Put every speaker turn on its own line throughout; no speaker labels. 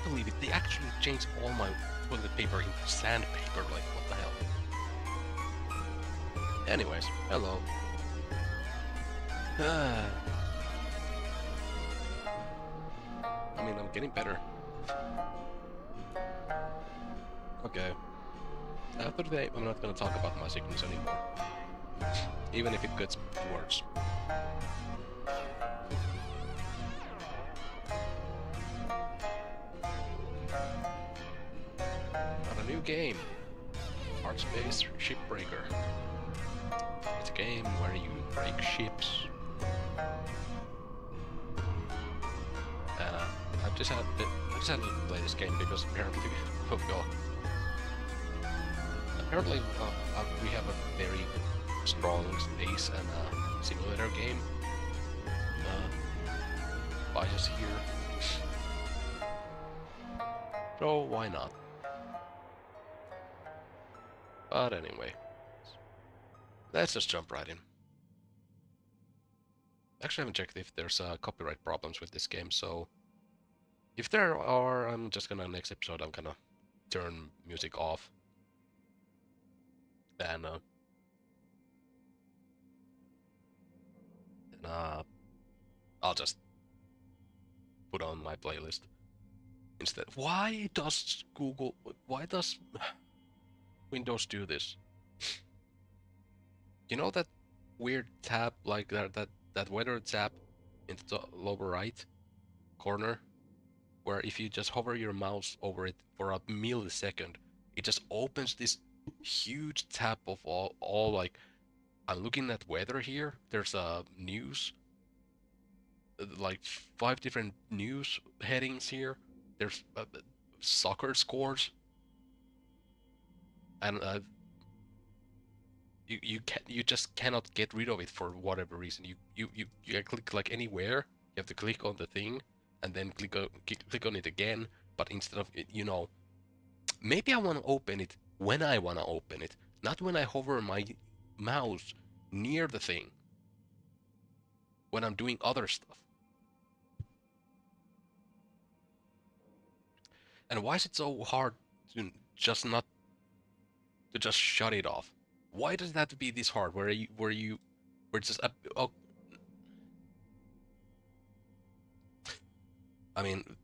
believe it. They actually changed all my toilet paper into sandpaper. Like, what the hell? Anyways, hello. I mean, I'm getting better. Okay. After today, I'm not gonna talk about my sickness anymore. Even if it gets worse. Got a new game. Hardspace Shipbreaker. It's a game where you break ships. And I just had to play this game because apparently, oh god, apparently we have a very strong space and simulator game bias here. So why not? But anyway, let's just jump right in. Actually, I haven't checked if there's copyright problems with this game, so if there are, I'm just gonna next episode I'm gonna turn music off and I'll just put on my playlist instead. Why does Windows do this? You know that weird tab like that weather tab in the lower right corner, where if you just hover your mouse over it for a millisecond, it just opens this huge tab of all like I'm looking at weather here. There's news, like 5 different news headings here. There's soccer scores, and you just cannot get rid of it for whatever reason. You click like anywhere. You have to click on the thing, and then click on it again. But instead of maybe I want to open it when I want to open it, not when I hover my mouse near the thing when I'm doing other stuff. And why is it so hard to just not to just shut it off? Why does it have to be this hard? Where it's just oh, I mean,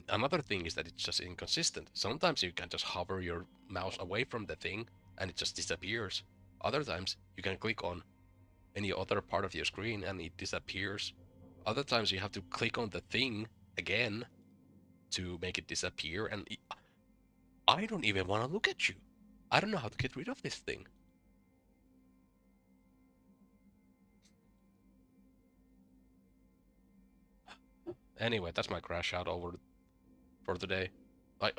another thing is that it's just inconsistent. Sometimes you can just hover your mouse away from the thing and it just disappears. Other times you can click on any other part of your screen and it disappears. Other times you have to click on the thing again to make it disappear, and I don't even want to look at you. I don't know how to get rid of this thing. Anyway, that's my crash out over for today. Like,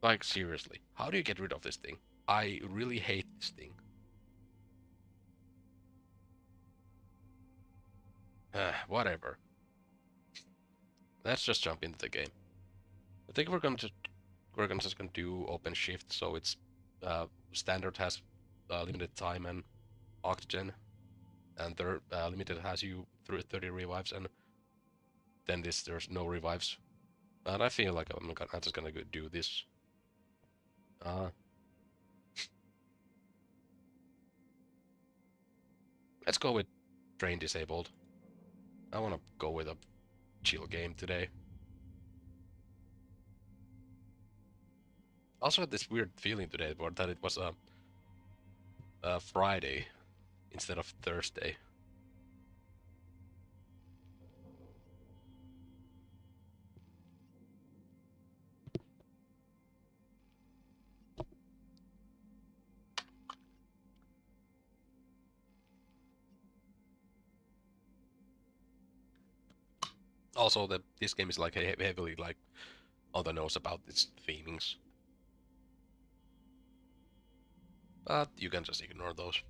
like seriously, how do you get rid of this thing? I really hate this thing. Whatever. Let's just jump into the game. I think we're gonna just gonna do open shift, so it's standard has limited time and oxygen, and their limited has you through 30 revives, and then there's no revives. And I feel like I'm just gonna go do this. Uh, let's go with train disabled. I wanna go with a chill game today. Also had this weird feeling today that it was a Friday instead of Thursday. Also, this game is like heavily like on the nose about its themings, but you can just ignore those.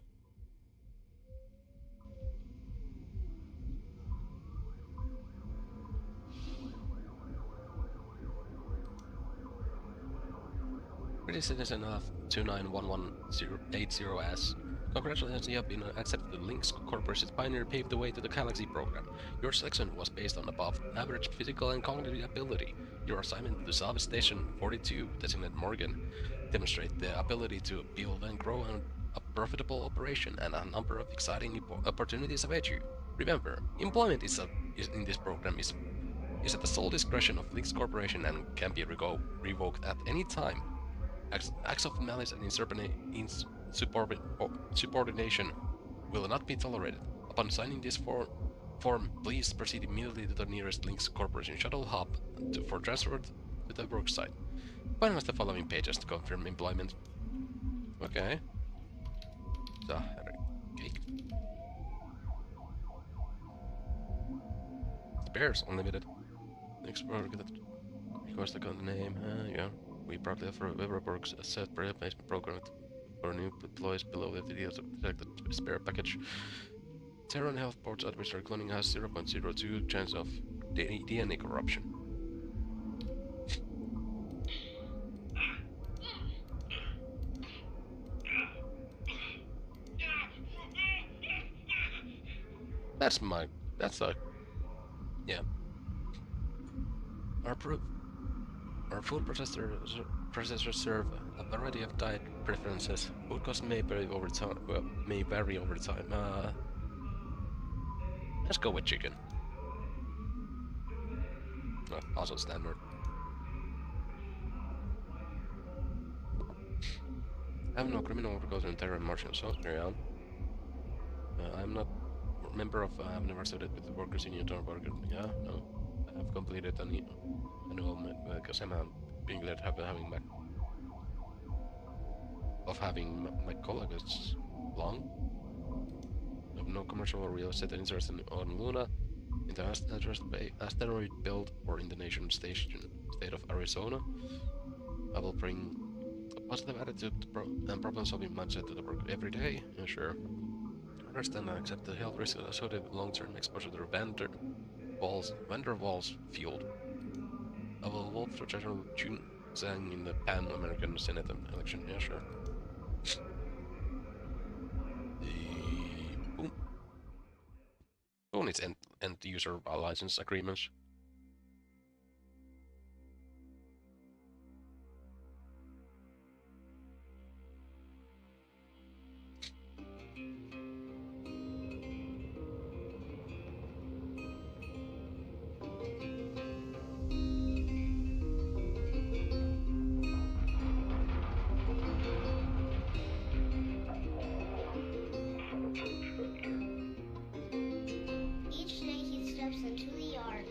British citizen of 2911080S Congratulations, you have been accepted to Lynx Corporation's Pioneer Paved the Way to the Galaxy program. Your selection was based on above average physical and cognitive ability. Your assignment to Salvage Station 42, designated Morgan, demonstrate the ability to build and grow a profitable operation, and a number of exciting opportunities await you. Remember, employment is in this program is at the sole discretion of Lynx Corporation and can be revoked at any time. Acts of malice and insubordination will not be tolerated. Upon signing this form, please proceed immediately to the nearest Lynx Corporation shuttle hub for transfer to the worksite. Finalize the following pages to confirm employment. Okay. So, cake. Bears Unlimited. Next product that requires the company name. Yeah. We proudly offer Weberborg's a set replacement program for new employees below the details of the spare package. Terran Health Board's administrator cloning has 0.02 chance of DNA corruption. That's my. That's a. Yeah. Our proof. Our food processors serve a variety of diet preferences. Food costs may vary over time. Let's go with chicken. Also standard. I have no criminal records in terror and Martian South Korea. I'm not a member of. I've never studied with the workers in Utah Burger. Yeah, no. I have completed an annual because I'm being glad having my my colleagues long. I have no commercial or real estate interest on Luna, in the asteroid belt, or in the nation state of Arizona. I will bring a positive attitude and problem-solving mindset to the work every day. Yeah, sure. Understand and accept the health risks associated with long-term exposure to Vander Waals field. I will vote for General Jun Zhang in the Pan American Senate election. Yeah, sure. Boom. Who needs end user license agreements?
Each day he steps into the yard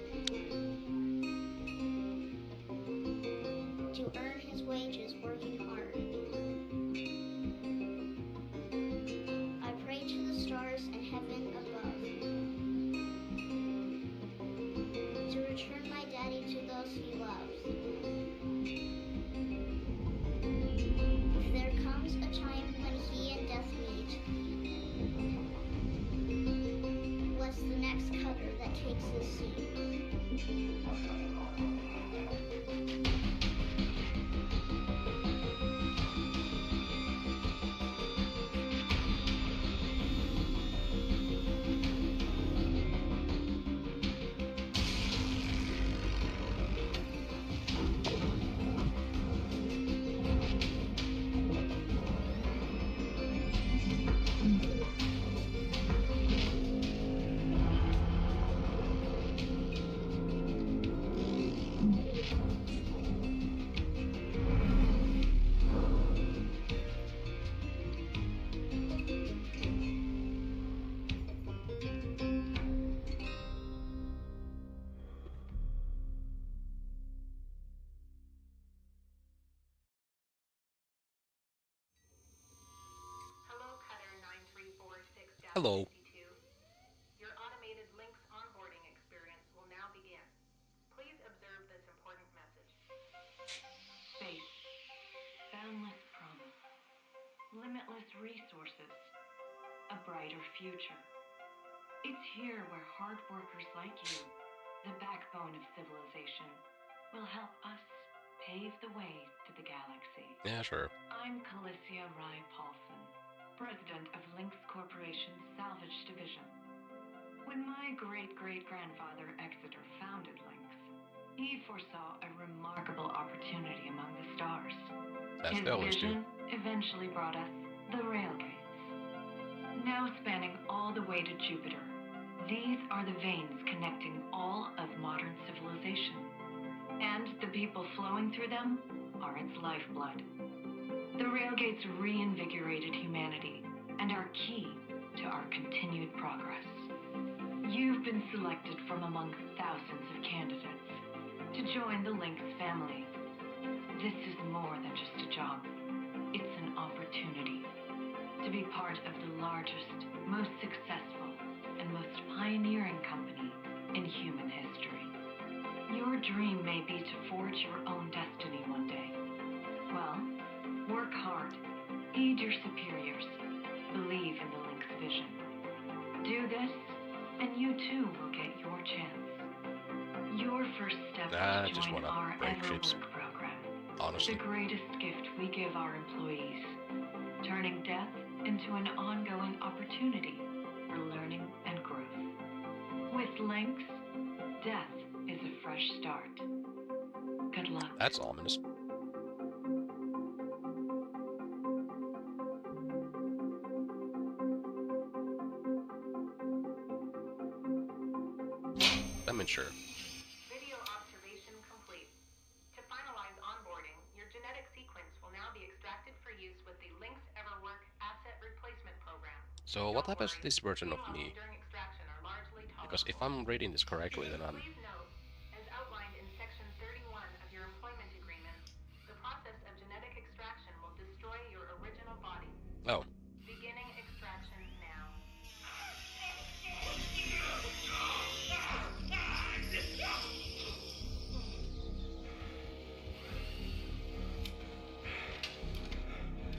to earn his wages working hard. I pray to the stars and heaven above to return my daddy to those he loves. If there comes a time when he and death meet, what's the next cutter that takes his seat?
Hello, Cutter 9346
Hello.
52. Your automated Lynx onboarding experience will now begin. Please observe this important message. Space, boundless promise, limitless resources, a brighter future. It's here where hard workers like you, the backbone of civilization, will help us pave the way to the galaxy.
Yeah, sure.
I'm Calicia Rye Paulson, president of Lynx Corporation's Salvage Division. When my great-great-grandfather Exeter founded Lynx, he foresaw a remarkable opportunity among the stars.
As
His
they always do.
vision eventually brought us the railgates. Now spanning all the way to Jupiter, these are the veins connecting all of modern civilization. And the people flowing through them are its lifeblood. The railgates reinvigorated humanity and are key to our continued progress. You've been selected from among thousands of candidates to join the Lynx family. This is more than just a job. It's an opportunity to be part of the largest, most successful, and most pioneering company in human history. Your dream may be to forge your own destiny one day. Well, work hard, heed your superiors, believe in the Lynx vision. Do this, and you too will get your chance. Your first step
I
is to
just
join
wanna
our
break
Ever
ships.
Work program.
Honestly.
The greatest gift we give our employees, turning death into an ongoing opportunity for learning and growth. With Lynx, death is a fresh start. Good luck.
That's ominous. I mean, sure.
Video observation complete. To finalize onboarding, your genetic sequence will now be extracted for use with the Lynx EverWork Asset Replacement Program.
So what
Don't
happens
worry,
to this version
pain
of
levels
me?
during extraction are largely
Because if
tolerable.
I'm reading this correctly, then I'm...
Please note, as outlined in Section 31 of your employment agreement, the process of genetic extraction will destroy your original body.
Oh.
Beginning extraction now.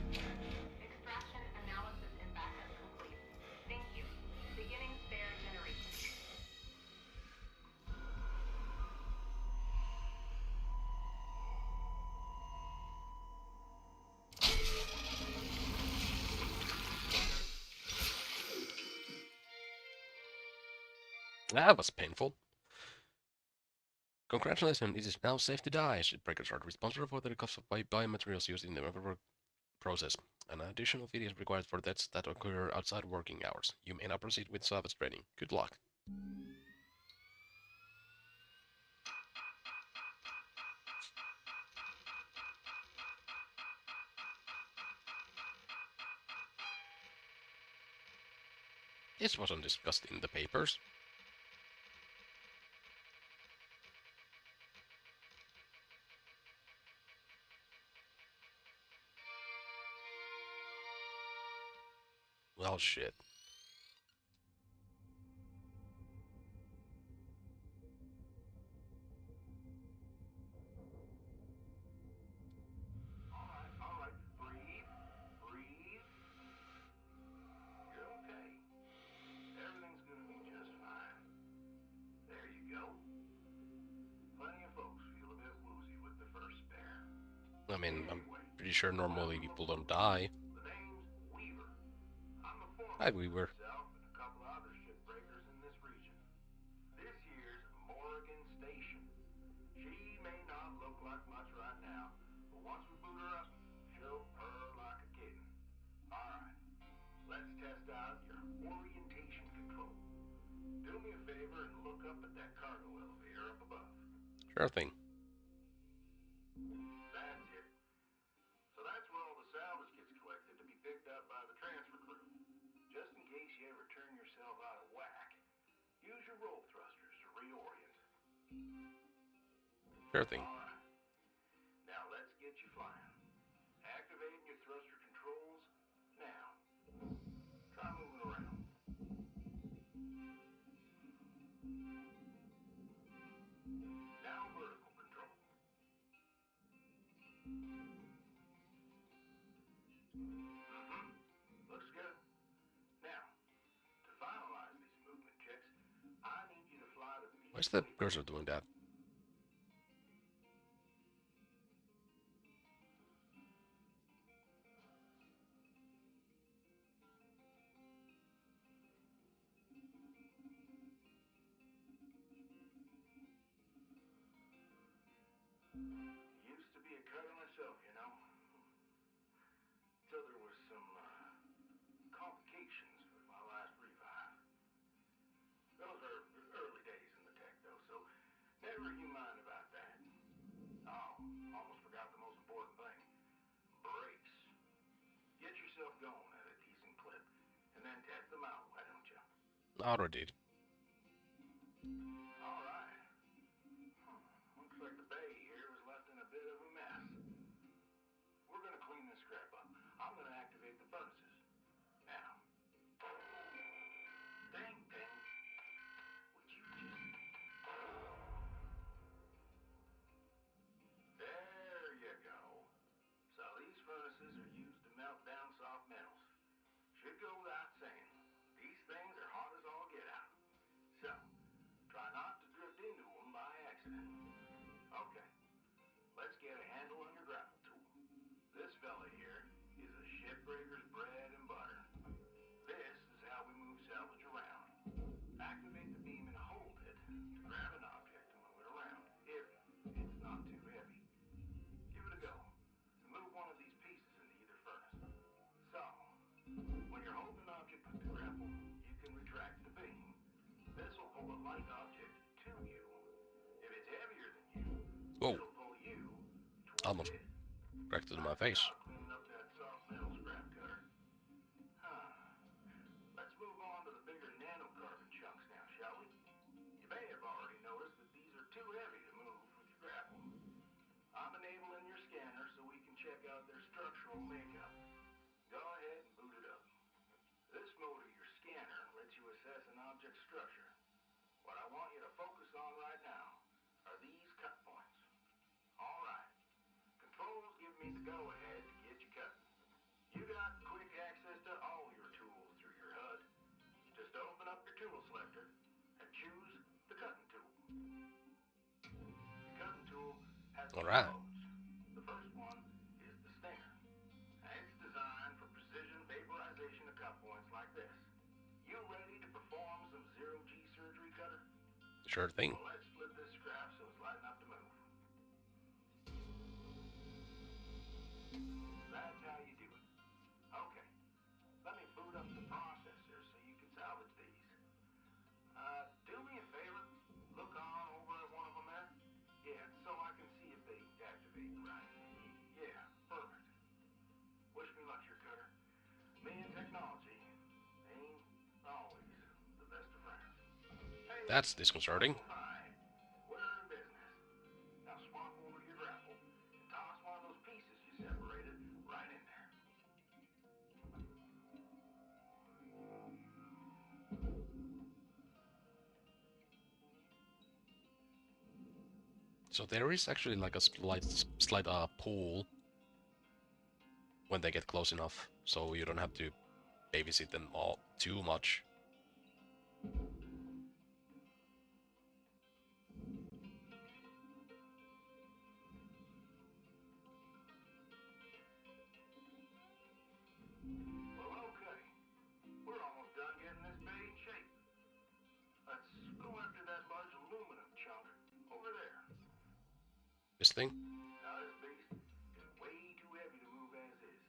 Extraction analysis and backup complete. Thank you. Beginning spare generation.
That was painful. Congratulations, it is now safe to die. Shipbreakers are responsible for the cost of biomaterials used in the work process. An additional fee is required for deaths that occur outside working hours. You may now proceed with salvage training. Good luck. This wasn't discussed in the papers. Well, shit.
All right. Breathe. Breathe. You're okay. Everything's gonna be just fine. There you go. Plenty of folks feel a bit woozy with the first spare.
I mean, I'm
Anyway,
pretty sure normally
welcome
people
aboard.
don't die.
The name's Weaver. I'm the
Hi,
foreman for
Weaver.
myself and a couple of other shipbreakers in this region. This here's Morgan Station. She may not look like much right now, but once we boot her up, she'll purr like a kitten. Alright, let's test out your orientation control. Do me a favor and look up at that cargo elevator up above.
Sure thing.
That's it. So that's where all the salvage gets collected to be picked up by the transfer crew. Just in case you ever turn yourself out of whack, use your roll thrusters to reorient.
Sure thing.
Alright, now let's get you flying. Activating your thruster controls now. Try moving around. Now vertical control. Looks good. Now, to finalize these movement checks, I need you to fly to
Why is the
B20.
cursor doing that? Already.
All right. Looks like the bay here was left in a bit of a mess. We're gonna clean this crap up. I'm gonna activate the furnaces. Now, dang thing, would you just... There you go. So these furnaces are used to melt down soft metals. Should go without saying. These things are hot as all get out. So, try not to drift into them by accident. Okay, let's get a handle on your grapple tool. This fella here is a shipbreaker's bread and butter. This is how we move salvage around. Activate the beam and hold it to grab an object to move it around, if it's not too heavy. Give it a go, and move one of these pieces into either furnace. So, when you're holding an object with the grapple, you can retract the beam. This will pull a light object to you. If it's heavier than you,
Whoa,
it'll pull you towards
almost
it.
cracked into my
Nice
face.
job cleaning up that soft metal scrap cutter. Huh. Let's move on to the bigger nanocarbon chunks now, shall we? You may have already noticed that these are too heavy to move with your grapple. I'm enabling your scanner so we can check out their structural makeup. Go ahead and boot it up. This mode of your scanner lets you assess an object's structure. What I want you to focus on right now are these cut points. All right. Controls give me the go-ahead to get you cutting. You got quick access to all your tools through your HUD. Just open up your tool selector and choose the cutting tool. The cutting tool has
All
two
right.
modes. The first one is the stinger. It's designed for precision vaporization of cut points like this. You ready to perform some zero-G surgery, Cutter?
Sure thing.
Well, let's split this scrap so it's light enough to move. That's how you do it. Okay, let me boot up the processor so you can salvage these. Do me a favor. Look on over at one of them there. Yeah, so I can see if they activate right. Yeah, perfect. Wish me luck here, Cutter. Me and technology ain't always the best of friends. Hey,
That's disconcerting.
all right. We're in business. Now swap over to your grapple and toss one of those pieces you separated right in there.
So there is actually like a slight pull when they get close enough, so you don't have to babysit them all too much.
Well, okay. We're almost done getting this bay in shape. Let's go after that large aluminum chunk over there.
This thing?
Now this beast is way too heavy to move as is.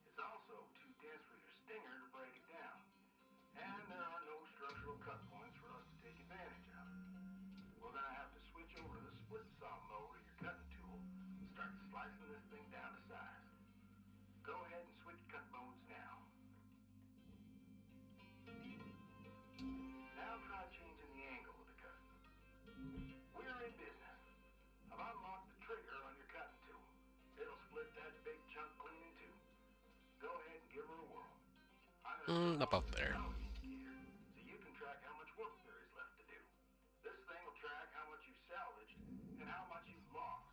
It's also too dense for your stinger to break it down. And there are no structural cut points for us to take advantage of. We're gonna have to switch over to the split saw mode of your cutting tool and start slicing this thing down to size. Go ahead and switch cut modes now. Now try changing the angle of the cut. We're in business. I've unlocked the trigger on your cutting tool. It'll split that big chunk clean in two. Go ahead and give her a whirl. I'm gonna turn on
About
this
there.
salvage indicator so you can track how much work there is left to do. This thing will track how much you've salvaged and how much you've lost.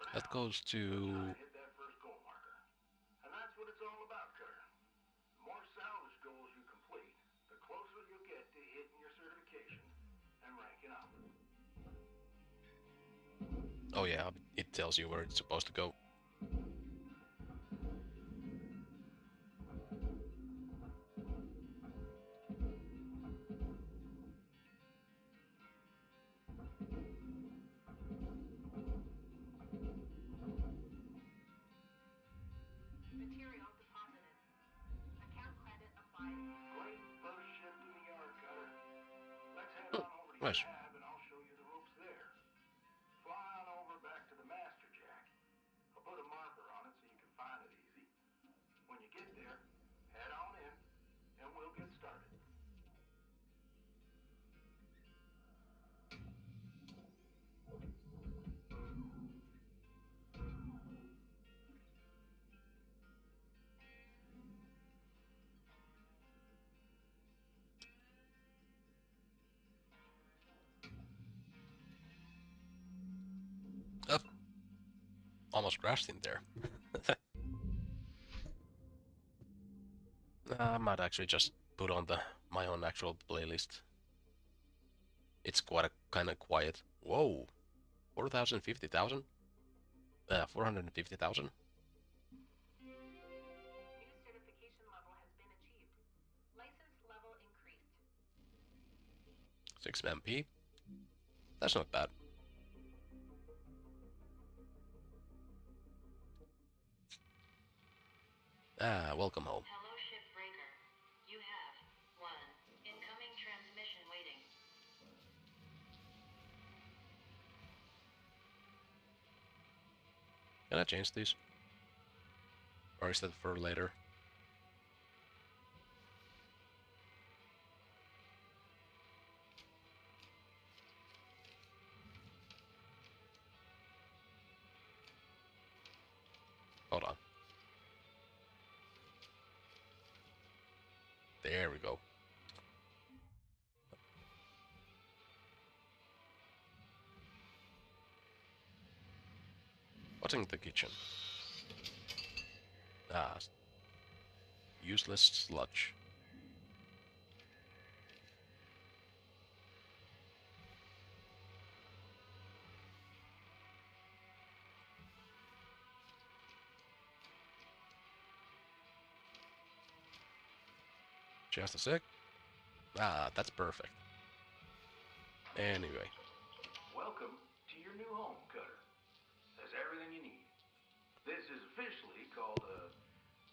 For
That
now,
goes
let's try
to...
and hit that first goal marker. And that's what it's all about, Cutter. The more salvage goals you complete, the closer you'll get to hitting your certifications and ranking up.
Oh yeah, it tells you where it's supposed to go.
Material deposited. Account credit applied.
Great first shift in the yard, Cutter. Let's head on over to your
Nice.
lab and I'll show you the ropes there. Fly on over back to the master jack. I'll put a marker on it so you can find it easy. When you get there, head on in and we'll get started.
almost crashed in there. I might actually just put on my own actual playlist. It's quite a kind of quiet. Whoa, 450,000? 450,000?
New certification level has been achieved. License level increased.
6 MP? That's not bad. Welcome home.
Hello, Shipbreaker. You have one incoming transmission waiting.
Can I change these? Or is that for later? Hold on. There we go. What's in the kitchen? Ah, useless sludge. Just a sec. Ah, that's perfect. Anyway.
Welcome to your new home, Cutter. Has everything you need. This is officially called a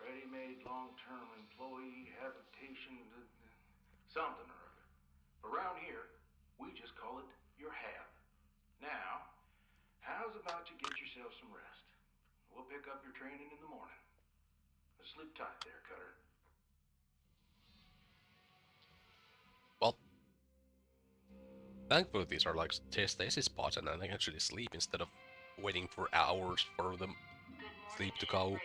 ready-made long-term employee habitation something or other. Around here, we just call it your hab. Now, how's about you get yourself some rest? We'll pick up your training in the morning. Sleep tight there, Cutter.
Well, thankfully these are like stasis spots and I can actually sleep instead of waiting for hours for the sleep to come.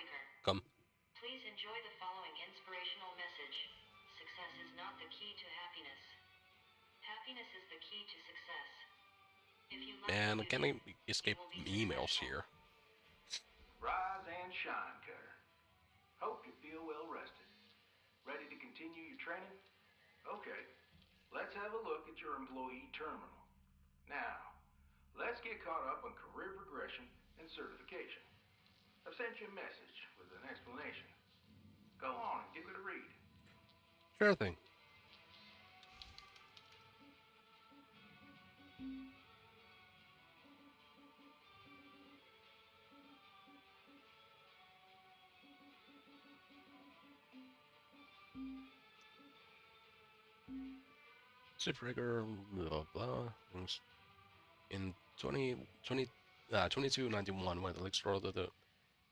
Please enjoy the following inspirational message. Success is not the key to happiness. Happiness is the key to success. If you love
And
what you
can
do,
I escape
you will be
emails
successful.
here?
Rise and shine, Cutter. Hope you feel well rested. Ready to continue your training? Okay, let's have a look at your employee terminal. Now, let's get caught up on career progression and certification. I've sent you a message with an explanation. Go on and give it a read.
Sure thing. Shipbreaker, blah blah. In 2291, when the explored the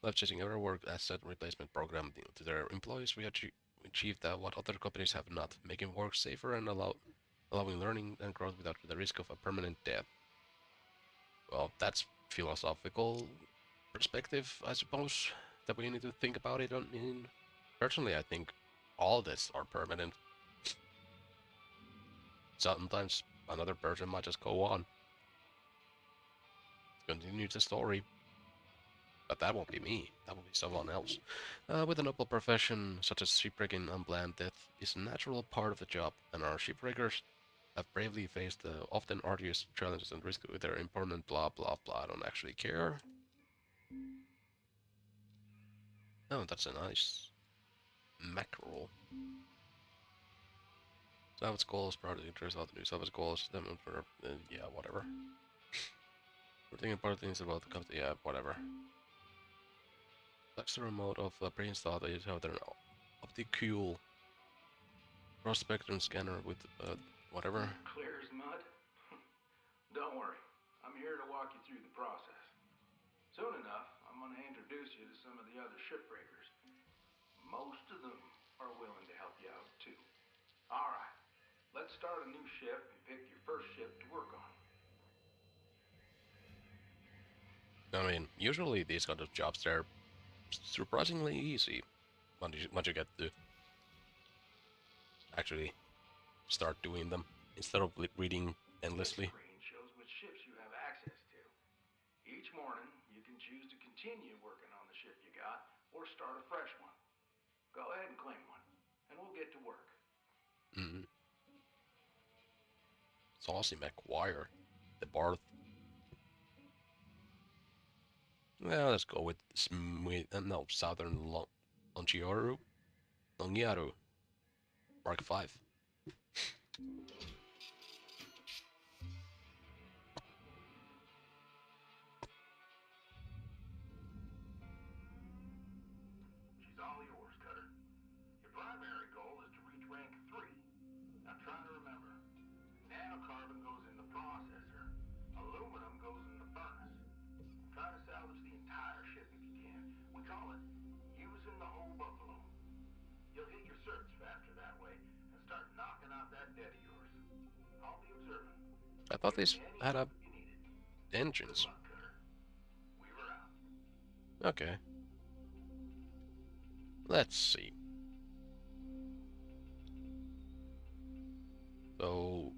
life-changing ever work asset replacement program to their employees, we achieved what other companies have not, making work safer and allowing learning and growth without the risk of a permanent death. Well, that's philosophical perspective, I suppose, that we need to think about it in. Personally, I think all this are permanent. Sometimes another person might just go on, continue the story, but that won't be me. That will be someone else. With a noble profession such as shipbreaking, unplanned death is a natural part of the job, and our shipbreakers have bravely faced the often arduous challenges and risks with their important blah blah blah. I don't actually care. Oh, that's a nice mackerel. Salvage goals, project interest, all the new salvage goals, them for yeah, whatever. We're thinking important things about the company, yeah, whatever. That's the remote of pre-installed. They have their optical cross spectrum scanner with whatever.
Clear as mud? Don't worry, I'm here to walk you through the process. Soon enough, I'm going to introduce you to some of the other shipbreakers. Most of them are willing to help you out, too. All right, let's start a new ship and pick your first ship to work on.
I mean, usually these kind of jobs they're surprisingly easy once you get to actually start doing them instead of reading
This
endlessly.
screen shows what ships you have access to. Each morning, you can choose to continue continue working on the ship you got or start a fresh one. Go ahead and claim one, and we'll get to work.
Mm. Saucy McGuire, the Barth. Well, let's go with no, Southern Longiaru. Mark 5.
She's all yours, Cutter. Your primary goal is to reach rank 3. Now try to remember, nanocarbon goes in the processor, aluminum goes in the furnace. Try to salvage the entire ship if you can. We call it using the whole buffalo. You'll hit your certs faster that way and start knocking out that debt of yours. I'll be observing.
I thought
Give
this
me any
had
help
a
if you need it. Good
engines.
luck, Cutter. Weaver out.
Okay. Let's see. So,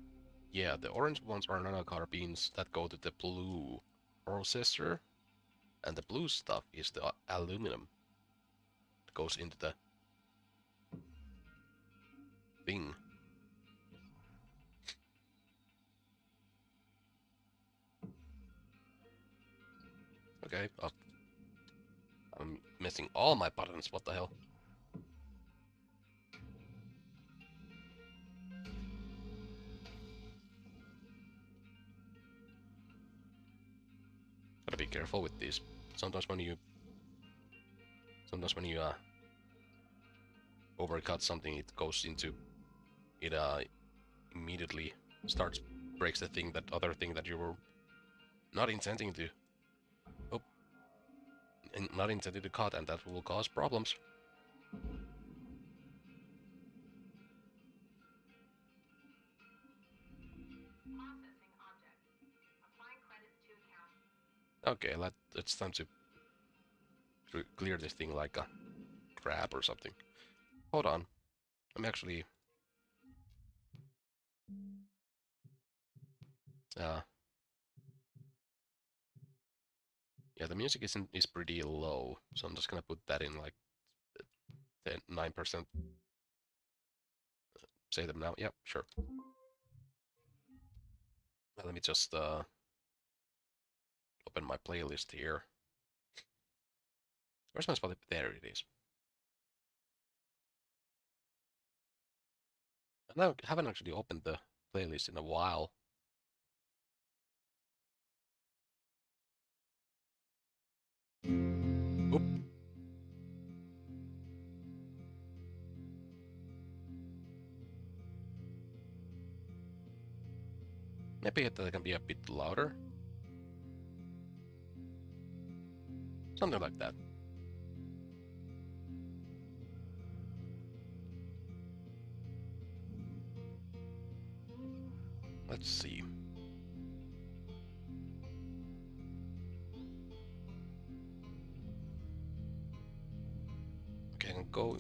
yeah, the orange ones are nanocarbines that go to the blue processor, and the blue stuff is the aluminum that goes into the thing. Okay, I'm missing all my buttons, what the hell? Gotta be careful with these. Sometimes when you overcut something, it goes into it immediately starts breaks the thing that other thing that you were not intending to. Oh, and not intended to cut, and that will cause problems.
Processing object. Applying credits to account.
Okay, it's time to clear this thing like a crab or something. Hold on, I'm actually uh yeah, the music is pretty low, so I'm just gonna put that in like 9%. Say them now. Yep, sure. Let me just open my playlist here. Where's my Spotify? There it is. And I haven't actually opened the playlist in a while. Oop. Maybe it can be a bit louder. Something like that. Let's see. Okay, I can go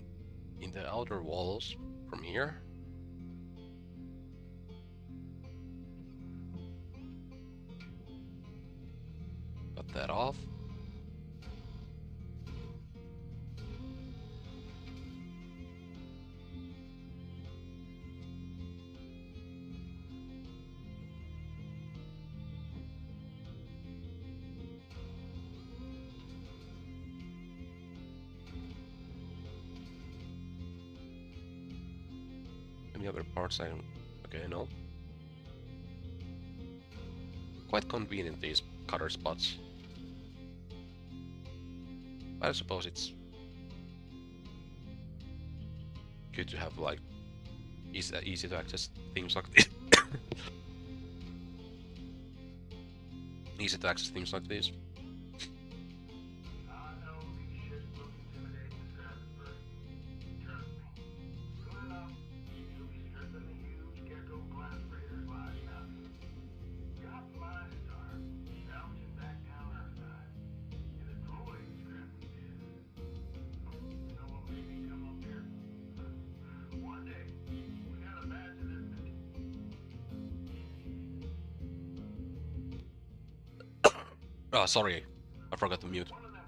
in the outer walls from here. Cut that off. Any other parts I don't... Okay, no. Quite convenient, these cutter spots. But I suppose it's good to have like easy to access things like this. Easy to access things like this.
I know these ships look intimidating as crap at first. Trust me. Soon enough, you'll be stripping the huge gecko glass freighters lining up. Got my star, salvaging back down Earthside. In a droid scrap we did. You know what made me come up here? One day, we got a batch of this.
Oh, sorry. I forgot to mute.
One of them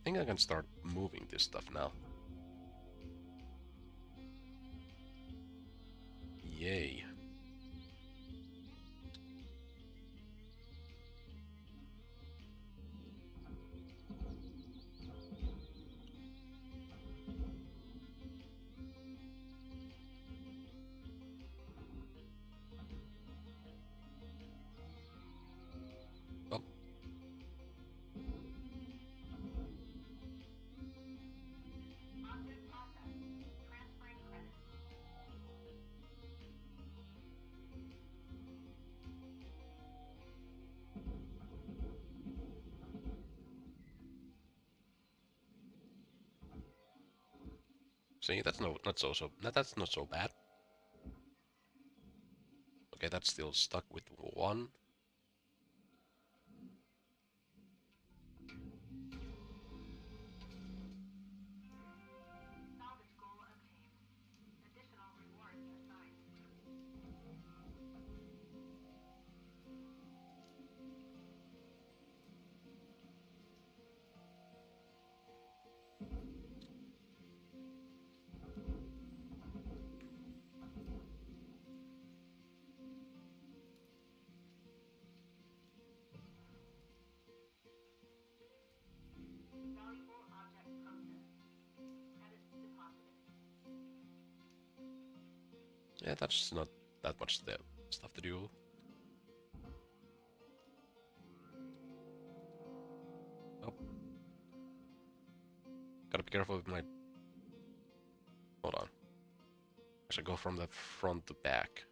think I can start moving this stuff now. Yay. Oh,
Object process. Transferring credit.
see, that's that's not so bad. Okay, that's still stuck with one.
Salvage goal obtained. Additional rewards assigned. Valuable object processed. Credits deposited.
Yeah, that's not that much stuff to do. Oh, gotta be careful with my... Hold on. I should go from the front to back.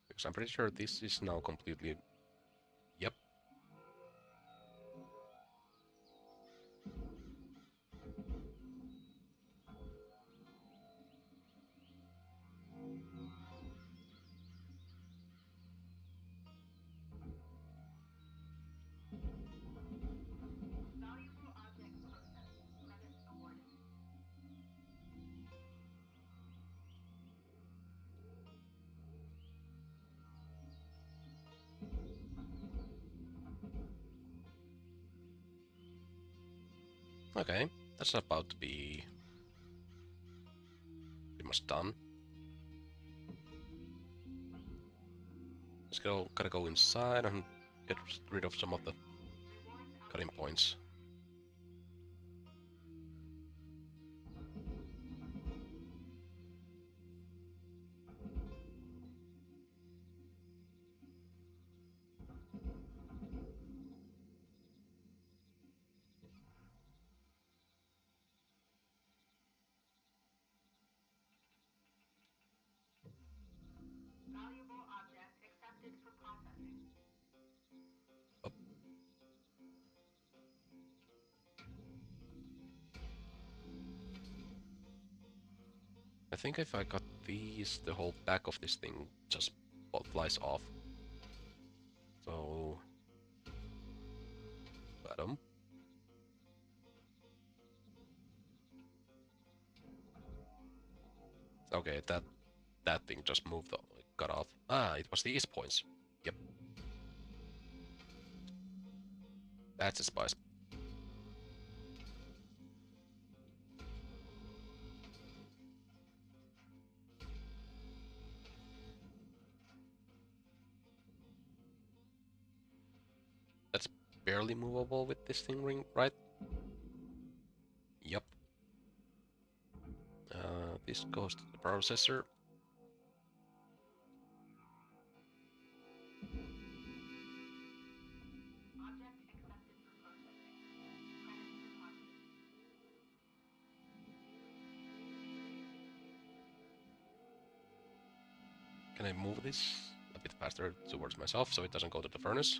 Because I'm pretty sure this is now completely... Yep.
Valuable object processed. Credits awarded.
Okay, that's about to be pretty much done. Let's go, gotta go inside and get rid of some of the
Rewards
cutting
allocated.
points.
Valuable object accepted for processing.
Oh, I think if I cut these, the whole back of this thing just flies off. So, bottom. Okay, that thing just moved, got off. Ah, it was these points. Yep, that's a spice. That's barely movable with this thing ring, right? Yep. This goes to the processor.
Object accepted for processing. Credits deposited.
Can I move this a bit faster towards myself so it doesn't go to the furnace?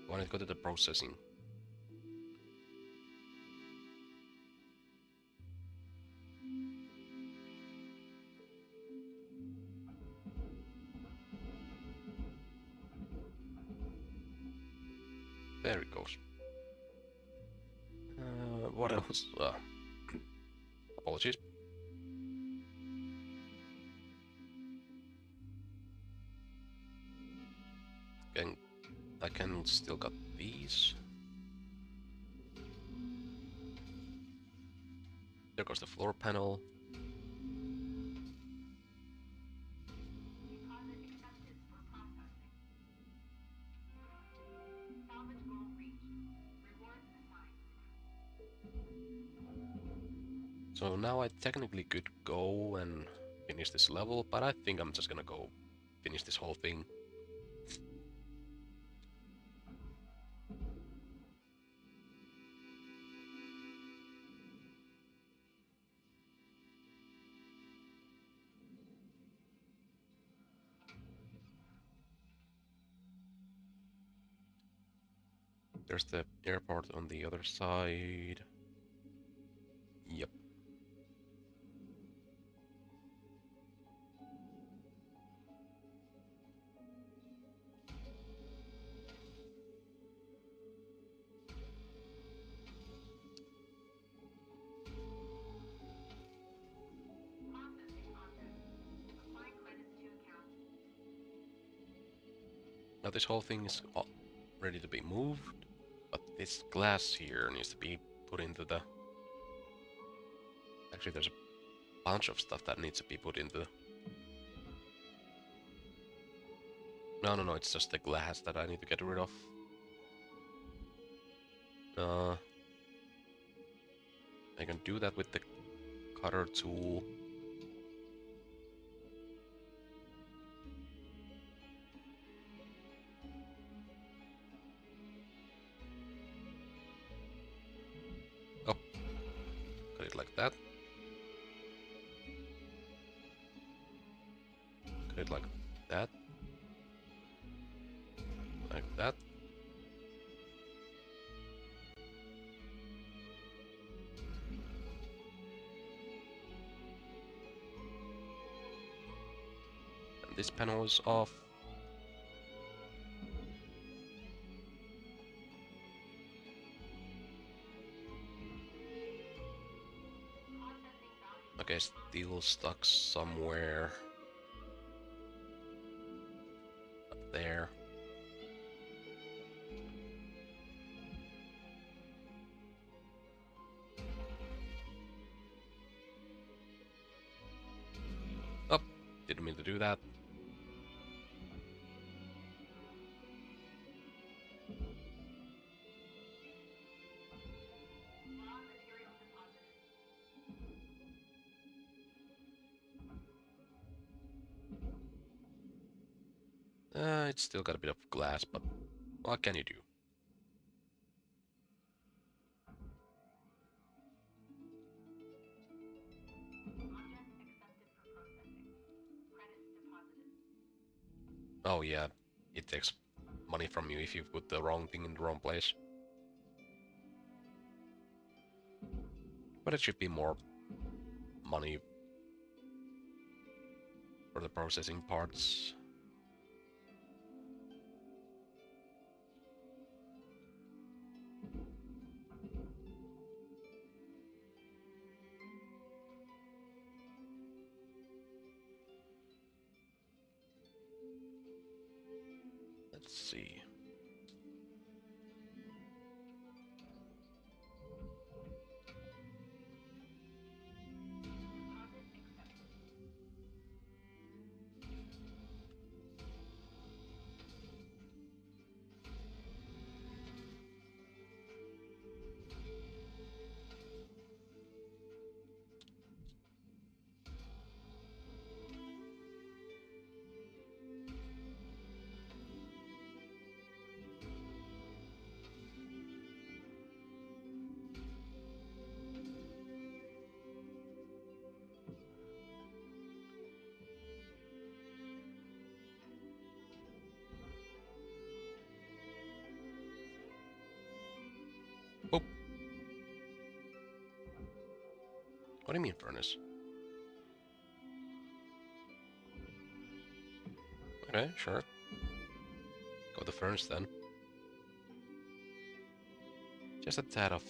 I want it to go to the processing. There it goes. What else? Apologies. I can still got these. There goes the floor panel.
Deposit accepted for processing. Salvage goal reached. Rewards assigned.
So now I technically could go and finish this level, but I think I'm just gonna go finish this whole thing. There's the airport on the other side. Yep.
Processing object. Applying credits to account.
Now this whole thing is ready to be moved, but this glass here needs to be put into the... Actually, there's a bunch of stuff that needs to be put into... No, it's just the glass that I need to get rid of. I can do that with the cutter tool. Oh, got it like that. Got it like that. Like that. And this panel is off.
Processing value.
Okay, still stuck somewhere up there. Oh, didn't mean to do that.
Raw material deposited.
It's still got a bit of glass, but what can you do?
Object accepted for processing. Credits deposited.
Oh yeah, it takes money from you if you put the wrong thing in the wrong place. But it should be more money for the processing parts. Let's see.
Deposit accepted.
Oh, what do you mean furnace? Okay, sure. Go the furnace then. Just a tad of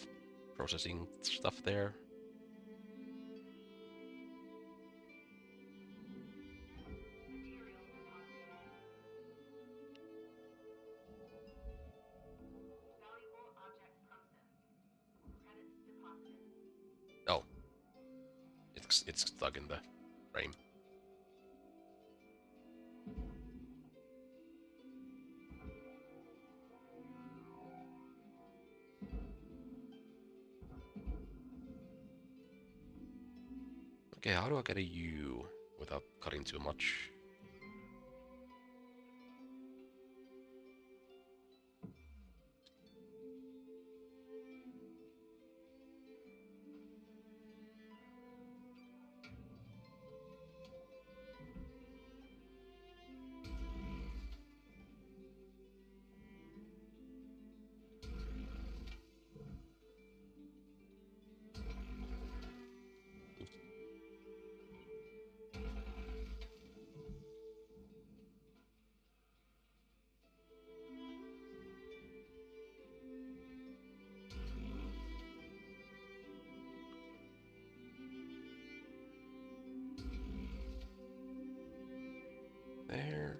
processing stuff there.
Material deposited.
it's stuck in the frame. Okay, how do I get a U without cutting too much? There.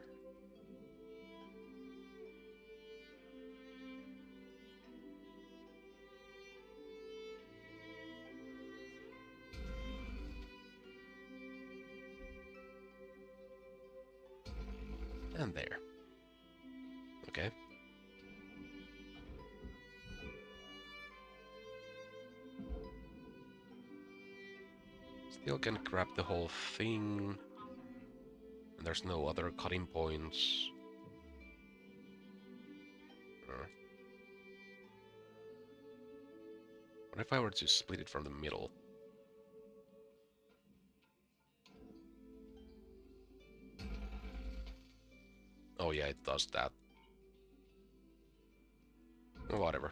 And there. Okay. Still can grab the whole thing. And there's no other cutting points. What if I were to split it from the middle? Oh yeah, it does that. Whatever.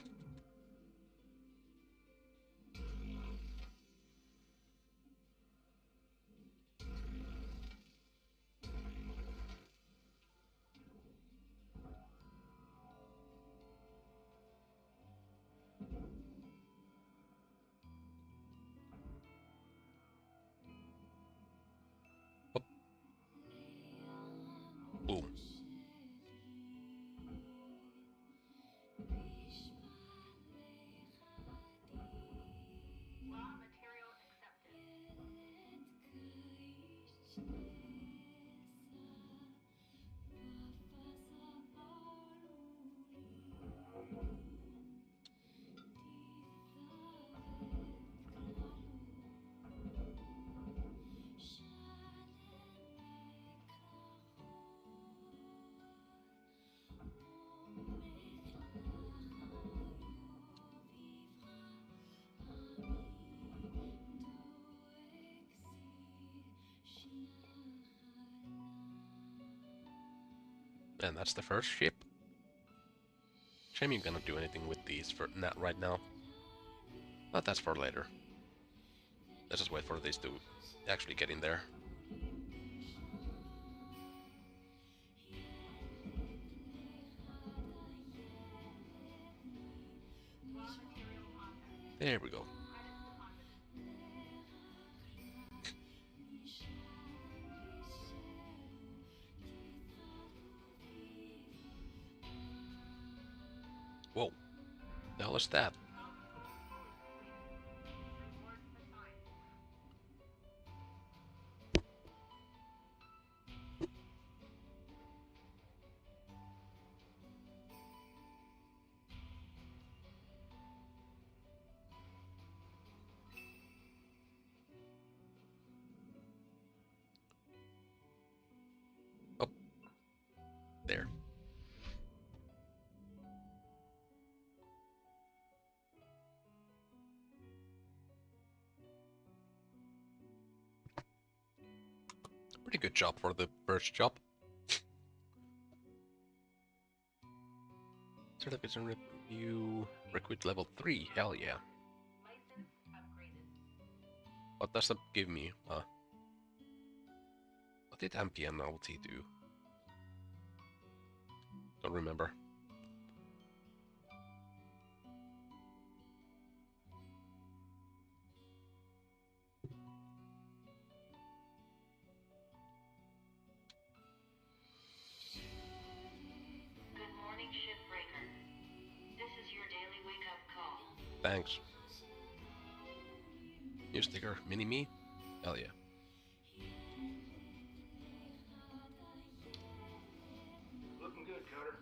Oh, boom.
Raw material accepted.
And that's the first ship. Shame you cannot do anything with these for not right now. But that's for later. Let's just wait for these to actually get in there.
Raw material processed.
There we go.
Credits deposited.
Whoa. The hell is that?
Processing fully completed. Reward assigned.
Oh. There. Pretty good job for the first job. Certification review. Recruit level 3. Hell yeah.
License upgraded.
What does that give me? What did MPNLT do? Don't remember.
Good morning, Shipbreaker. This is your daily wake-up call.
Thanks. New sticker, mini-me. Hell yeah.
Looking good, Cutter.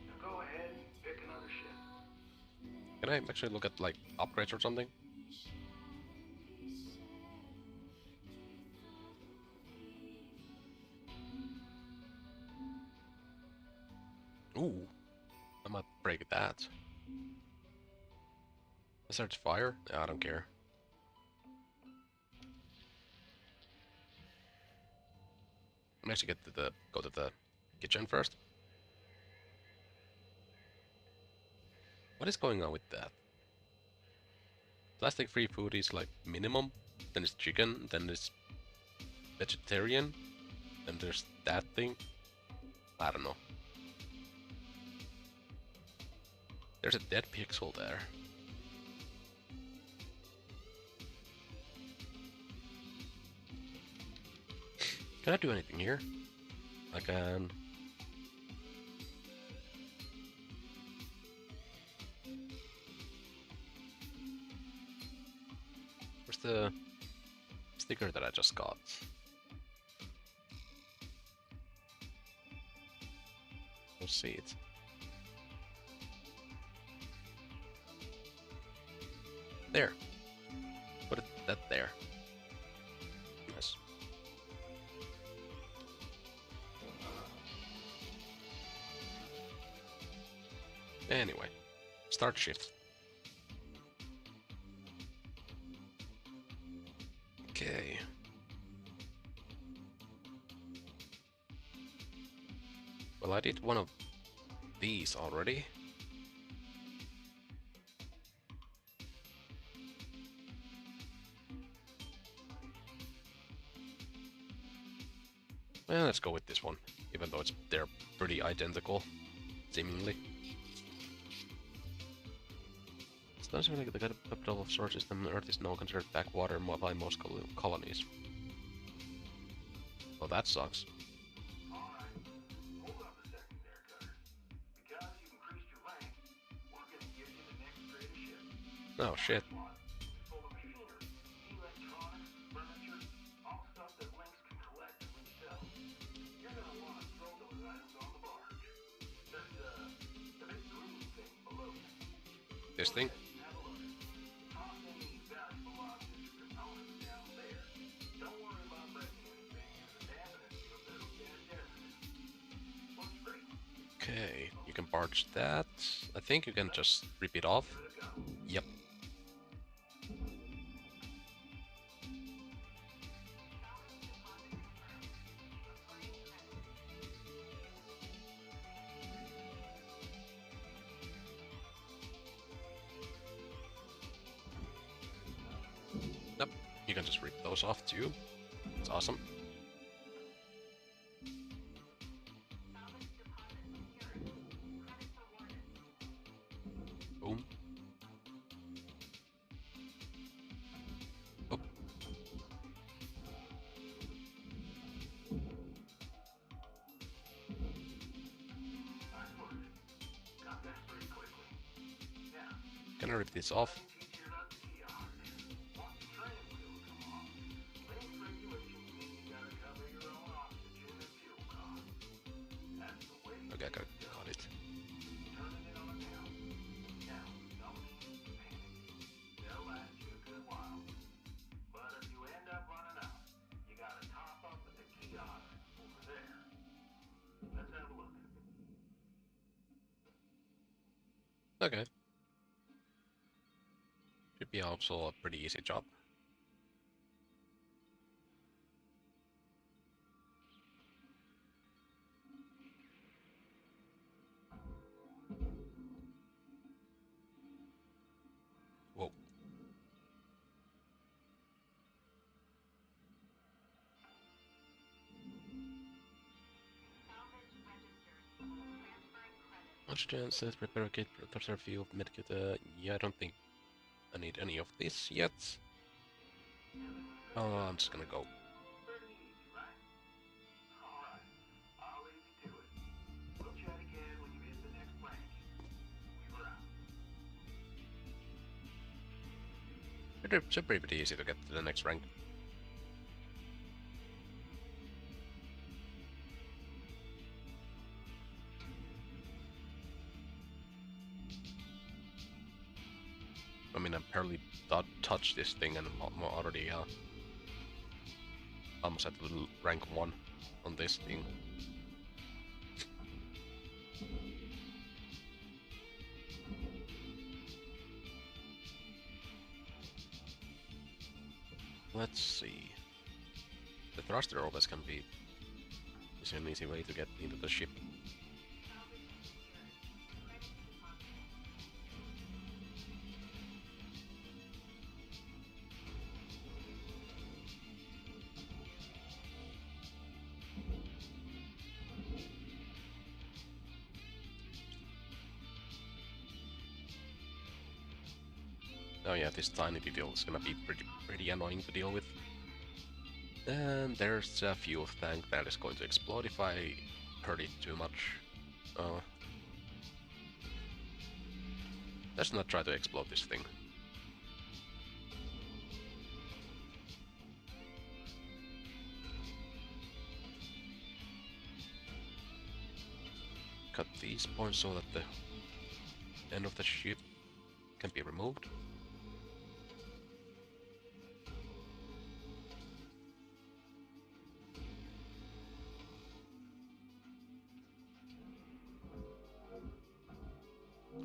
Now go ahead and pick another ship.
Can I actually look at like upgrades or something? Ooh, I might break that. Is there fire? Yeah, I don't care. I'm actually go to the kitchen first. What is going on with that? Plastic-free food is like minimum. Then it's chicken. Then it's vegetarian. Then there's that thing. I don't know. There's a dead pixel there. Can I do anything here? I can. Where's the sticker that I just got? Don't see it. There. Put that there. Nice. Anyway, start shift. Okay. Well, I did one of these already. Well, let's go with this one, even though they're pretty identical, seemingly. It's not really the capital of solar system. Earth is now considered backwater by most colonies. Well, that sucks.
Alright, hold up a second there, Cutter. Because you've increased your rank, we're gonna give you the next greatest ship.
Oh shit.
It's full of machinery, electronics, furniture, all stuff that Lynx can collectively sell. You're gonna want to throw those items on the barge. There's the big green thing below you.
This thing?
Have a look. Toss any valuable objects or components down there. Don't worry about breaking anything, as the damping field that'll damage everything. Looks great.
Okay, you can barge that. I think you can just rip it off.
Give it a go.
Yep. Yep, you can just rip those off too. It's awesome. Boom. Oh.
Nice work. Got that pretty quickly. Now,
Can I rip this off?
teach you about the kiosks. Once the training wheels come off, Lynx regulations mean you gotta cover your own oxygen and fuel costs. That's the way
Okay, got it.
turning it on now. Now, no need to panic. They'll last you a good while. But if you end up running out, you gotta top up at the kiosk over there. Let's have a look.
Okay. Should be also a pretty easy job. Whoa. Oxygen says prepare kit, transfer fuel, medkit. Yeah, I don't think I need any of this yet. Oh, I'm just gonna go.
Pretty easy, right? Alright, I'll leave you to it. We'll chat again when you hit the next branch. We were out.
Should be pretty easy to get to the next rank. I mean, I barely touched this thing and I'm already almost at rank 1 on this thing. Let's see. The thruster always can be is an easy way to get into the ship. Oh yeah, this tiny detail is gonna be pretty annoying to deal with. And there's a fuel tank that is going to explode if I hurt it too much. Uh, let's not try to explode this thing. Cut these points so that the end of the ship can be removed.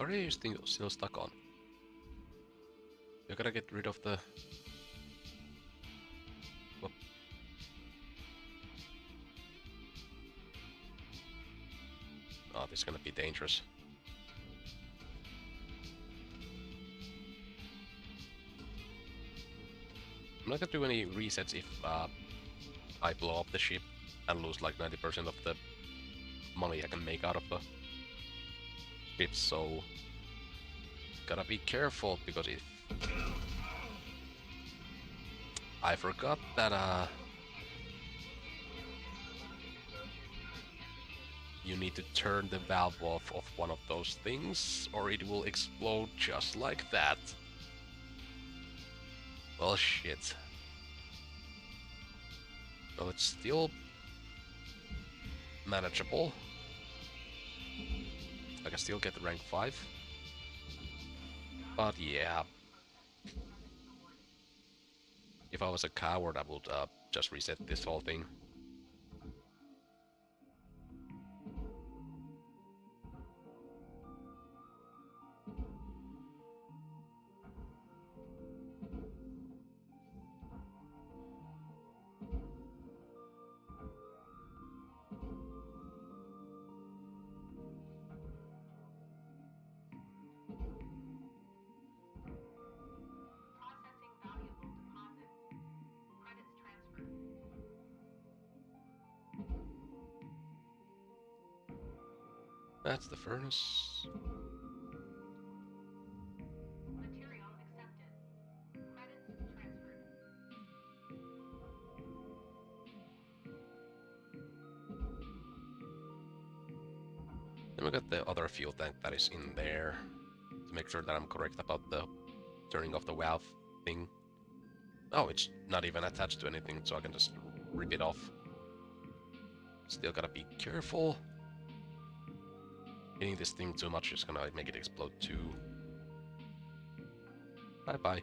Or are you still stuck on? You gotta get rid of the... Whoop. Oh, this is gonna be dangerous. I'm not gonna do any resets if I blow up the ship and lose like 90% of the money I can make out of the ship, so gotta be careful, because if I forgot that you need to turn the valve off of one of those things or it will explode just like that. Well, shit. Well, it's still manageable. I can still get rank 5. But yeah. If I was a coward, I would just reset this whole thing.
Processing valuable deposits. Credits transferred.
That's the furnace.
Material accepted. Credits transferred.
Then we got the other fuel tank that is in there, to make sure that I'm correct about the turning off the valve thing. Oh, it's not even attached to anything, so I can just rip it off. Still gotta be careful. Hitting this thing too much is gonna make it explode too. Bye-bye.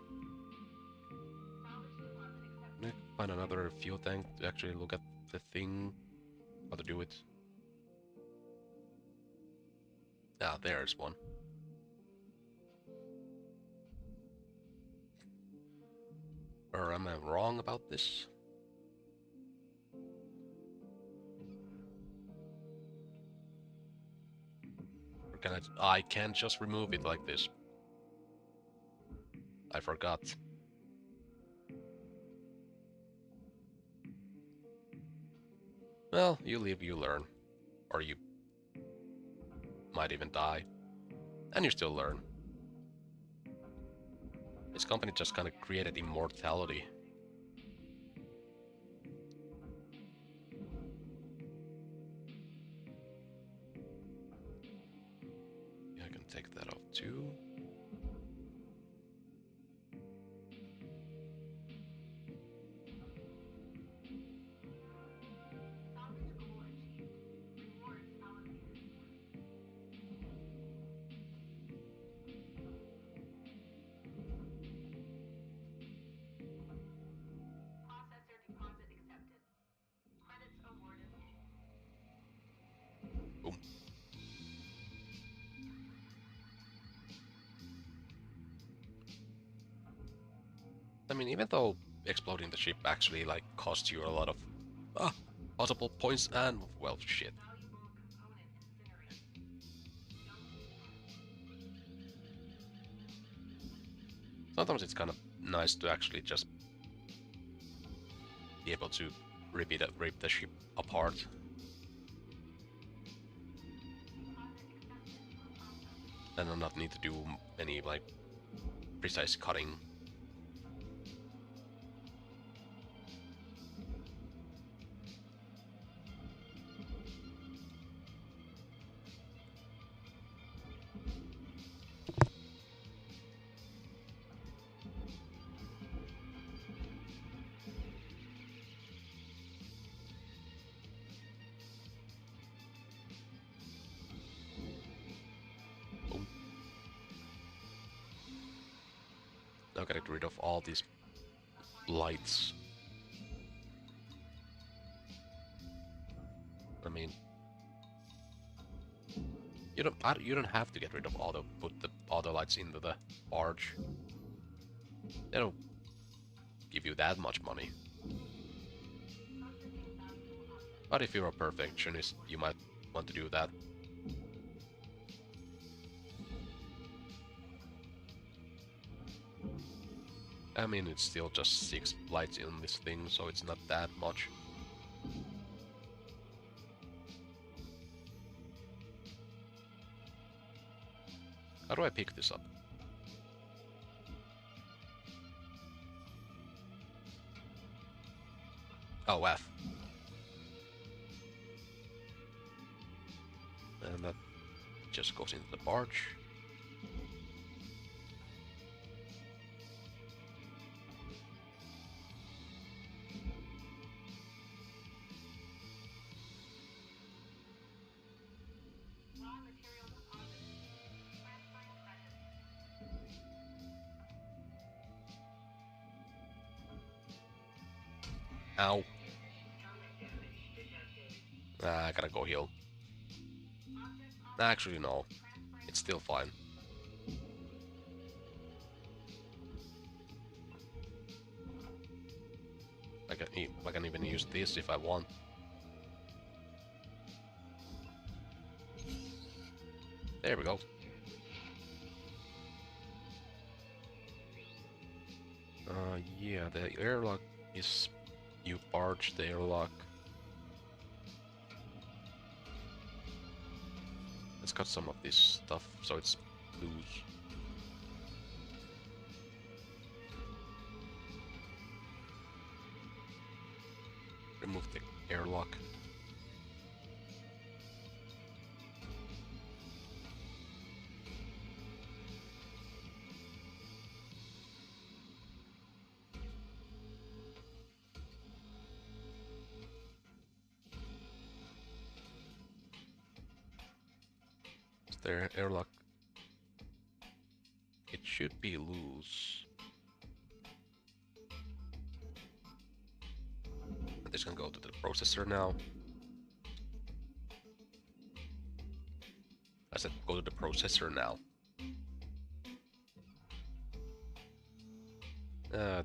Salvage deposit accepted.
Gonna find another fuel tank to actually look at the thing, how to do it. Ah, there's one. Or am I wrong about this? Or can I can't just remove it like this. I forgot. Well, you live, you learn. Or you might even die. And you still learn. This company just kind of created immortality. Yeah, I can take that off too.
Salvage goal achieved. Rewards allocated.
mean, even though exploding the ship actually like costs you a lot of possible points and well, shit. Sometimes it's kind of nice to actually just be able to rip the ship apart. And not need to do any like precise cutting. Boom. Now gotta get rid of all these lights. I mean, you don't have to get rid of put the auto lights into the barge. They don't give you that much money. But if you're a perfectionist, you might want to do that. I mean, it's still just 6 lights in this thing, so it's not that much. How do I pick this up? Oh, F. And that just goes into the barge. Ow. I gotta go heal. Actually, no. It's still fine. I can even use this if I want. There we go. Yeah, the airlock is... You barge the airlock. Let's cut some of this stuff so it's loose. Remove the airlock. Is there airlock? It should be loose. And this can go to the processor now. I said go to the processor now.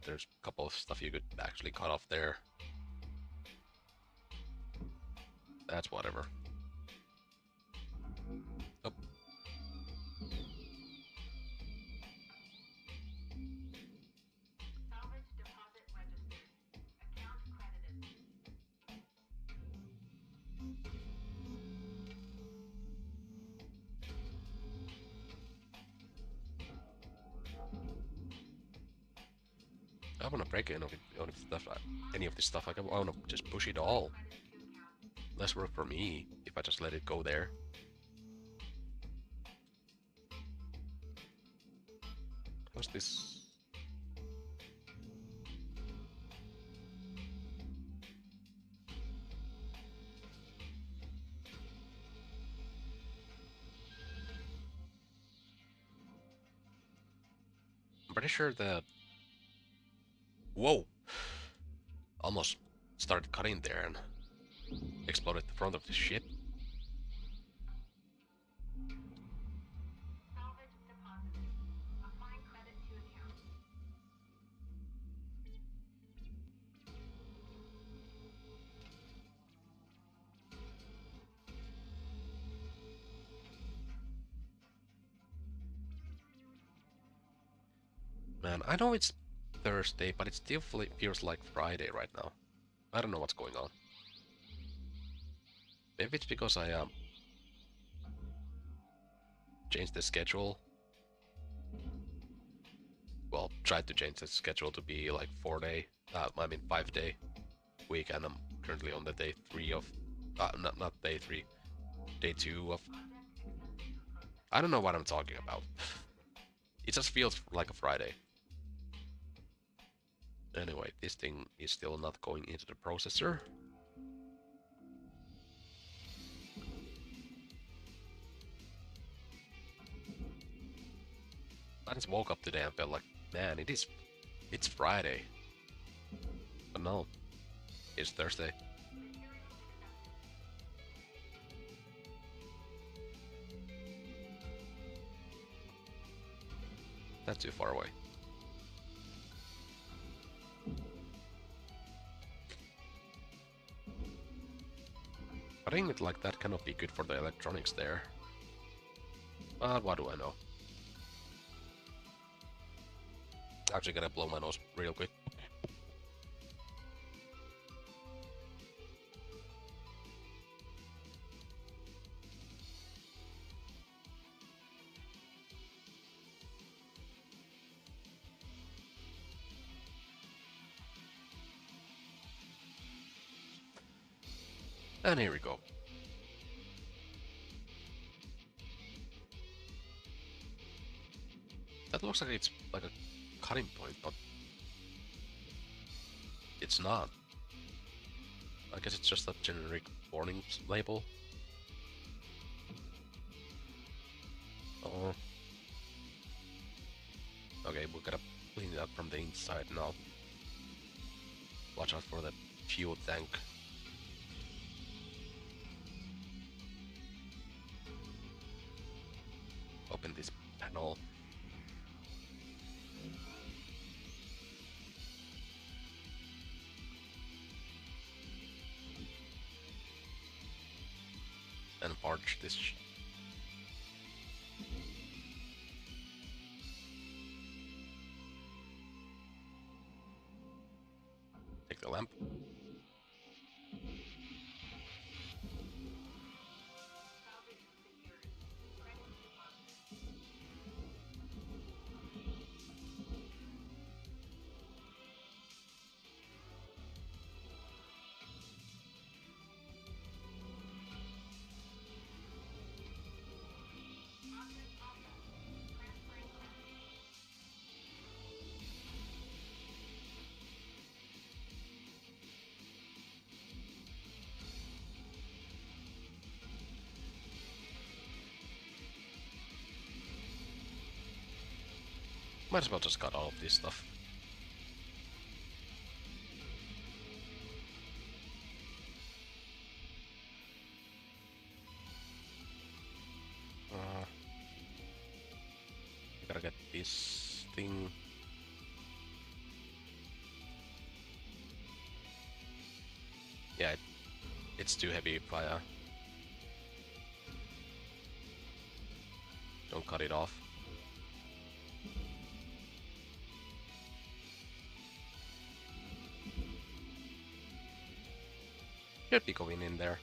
There's a couple of stuff you could actually cut off there. That's whatever. Oh.
Salvage deposit registered. Account credited.
I wanna break any of this stuff. I wanna just push it all. Less work for me if I just let it go there. How's this? I'm pretty sure that... Whoa! Almost started cutting there and exploded the front of the ship.
Salvage deposited. Applying credit to account.
man, I know it's Thursday, but it still feels like Friday right now. I don't know what's going on. Maybe it's because I changed the schedule. Well, tried to change the schedule to be like 4-day, 5-day week, and I'm currently on the day 3 of, not day 3, day 2 of, I don't know what I'm talking about. It just feels like a Friday. Anyway, this thing is still not going into the processor. I just woke up today and felt like, man, it's Friday. But no, it's Thursday. That's too far away. I think it like that cannot be good for the electronics there. But what do I know? Actually gotta blow my nose real quick. And here we go. That looks like it's like a cutting point, but it's not. I guess it's just a generic warning label. Oh. Okay, we gotta clean it up from the inside now. Watch out for the fuel tank. Open this panel. And barge this. Take the lamp. Might as well just cut all of this stuff. I gotta get this thing. Yeah, it's too heavy if I don't cut it off. Should be going in there.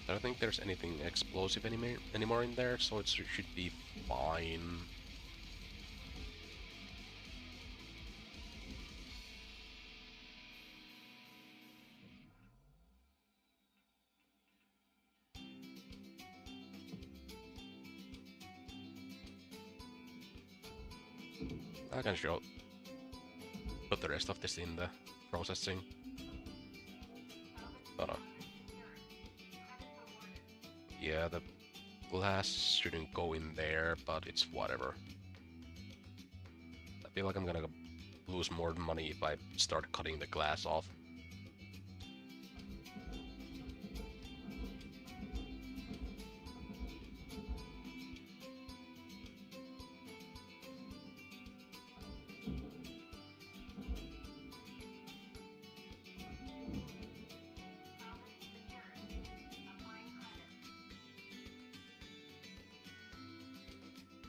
I don't think there's anything explosive anymore in there, so it should be fine. I can put the rest of this in the processing. But yeah, the glass shouldn't go in there, but it's whatever. I feel like I'm gonna lose more money if I start cutting the glass off.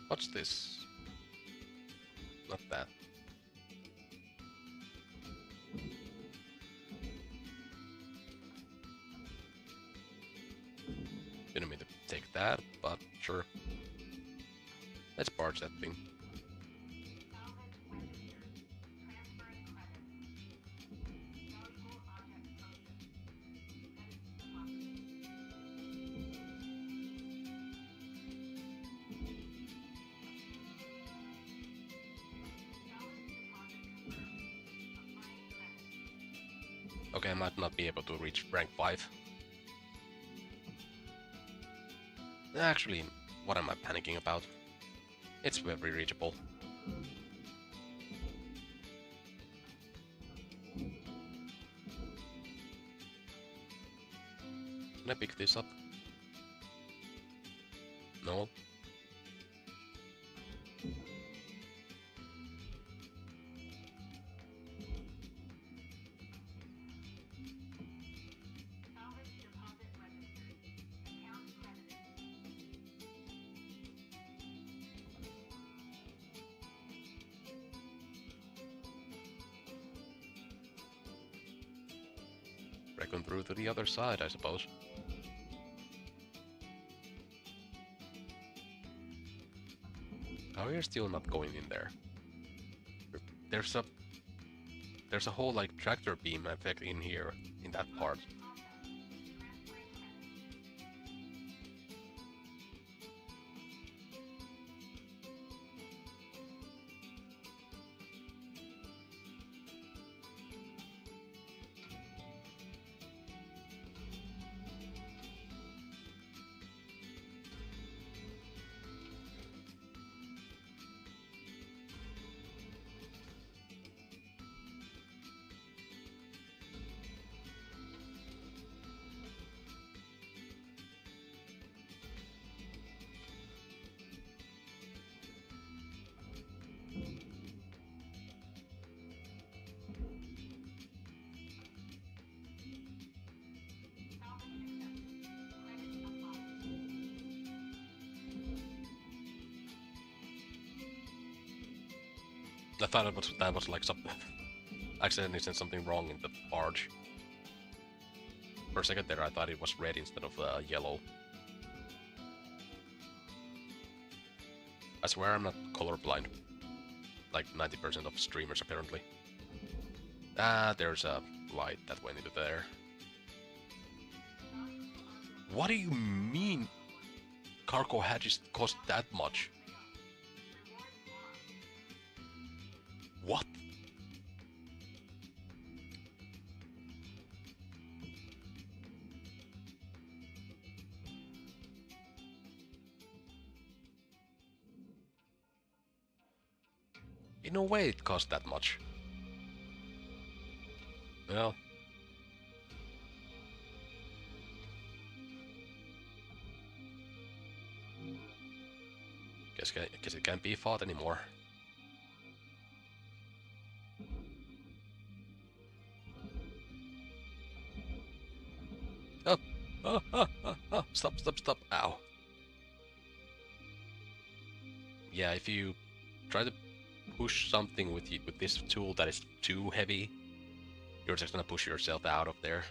What's this? Not that. Didn't mean to take that, but sure. Let's barge that thing. Okay, I might not be able to reach rank 5. Actually, what am I panicking about? It's very reachable. Can I pick this up? No. Reckon through to the other side, I suppose. How are you still not going in there? There's a whole like tractor beam effect in here, in that part. I thought that was like some accidentally sent something wrong in the barge. For a second there, I thought it was red instead of yellow. I swear I'm not colorblind. Like 90% of streamers apparently. Ah, there's a light that went into there. What do you mean cargo hatches cost that much? What? In no way it cost that much. Well. Guess it can't be fought anymore. Oh, stop, ow. Yeah, if you try to push something with this tool that is too heavy, you're just gonna push yourself out of there.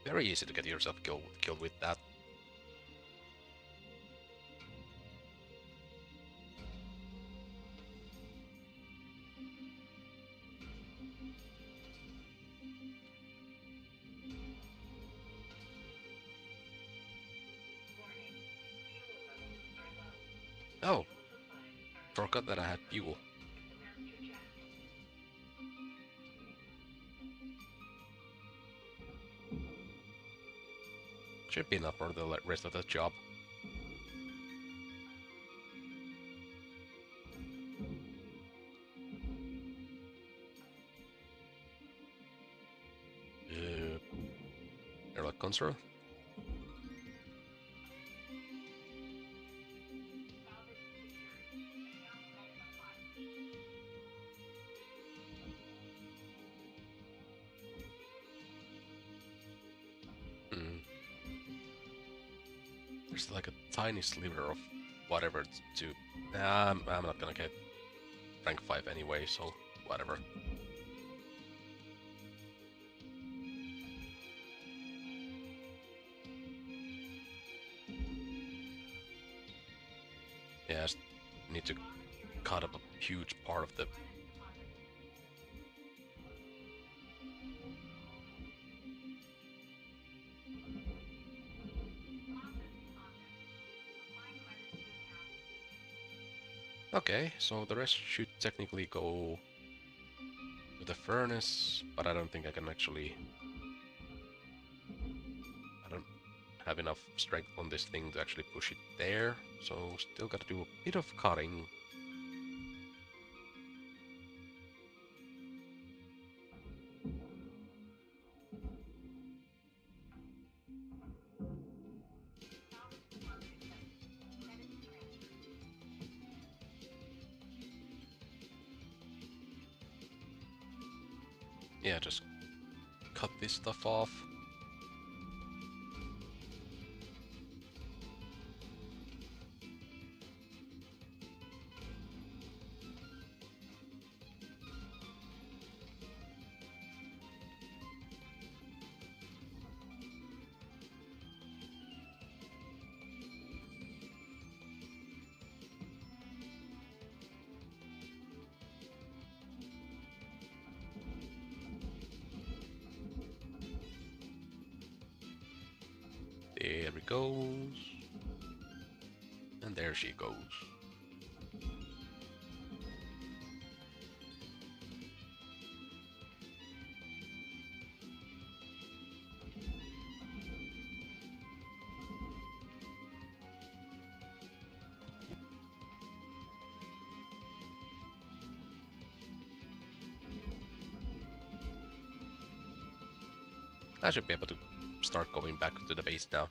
Very easy to get yourself killed with that. Oh, forgot that I had fuel. Should be enough for the rest of the job. Airlock console. There's like a tiny sliver of whatever to. I'm not gonna get rank 5 anyway, so whatever. Yeah, I just need to cut up a huge part of the. Okay, so the rest should technically go to the furnace, but I don't think I can actually. I don't have enough strength on this thing to actually push it there, so still gotta do a bit of cutting. Yeah, just cut this stuff off. There it goes. And there she goes. I should be able to start going back to the base now.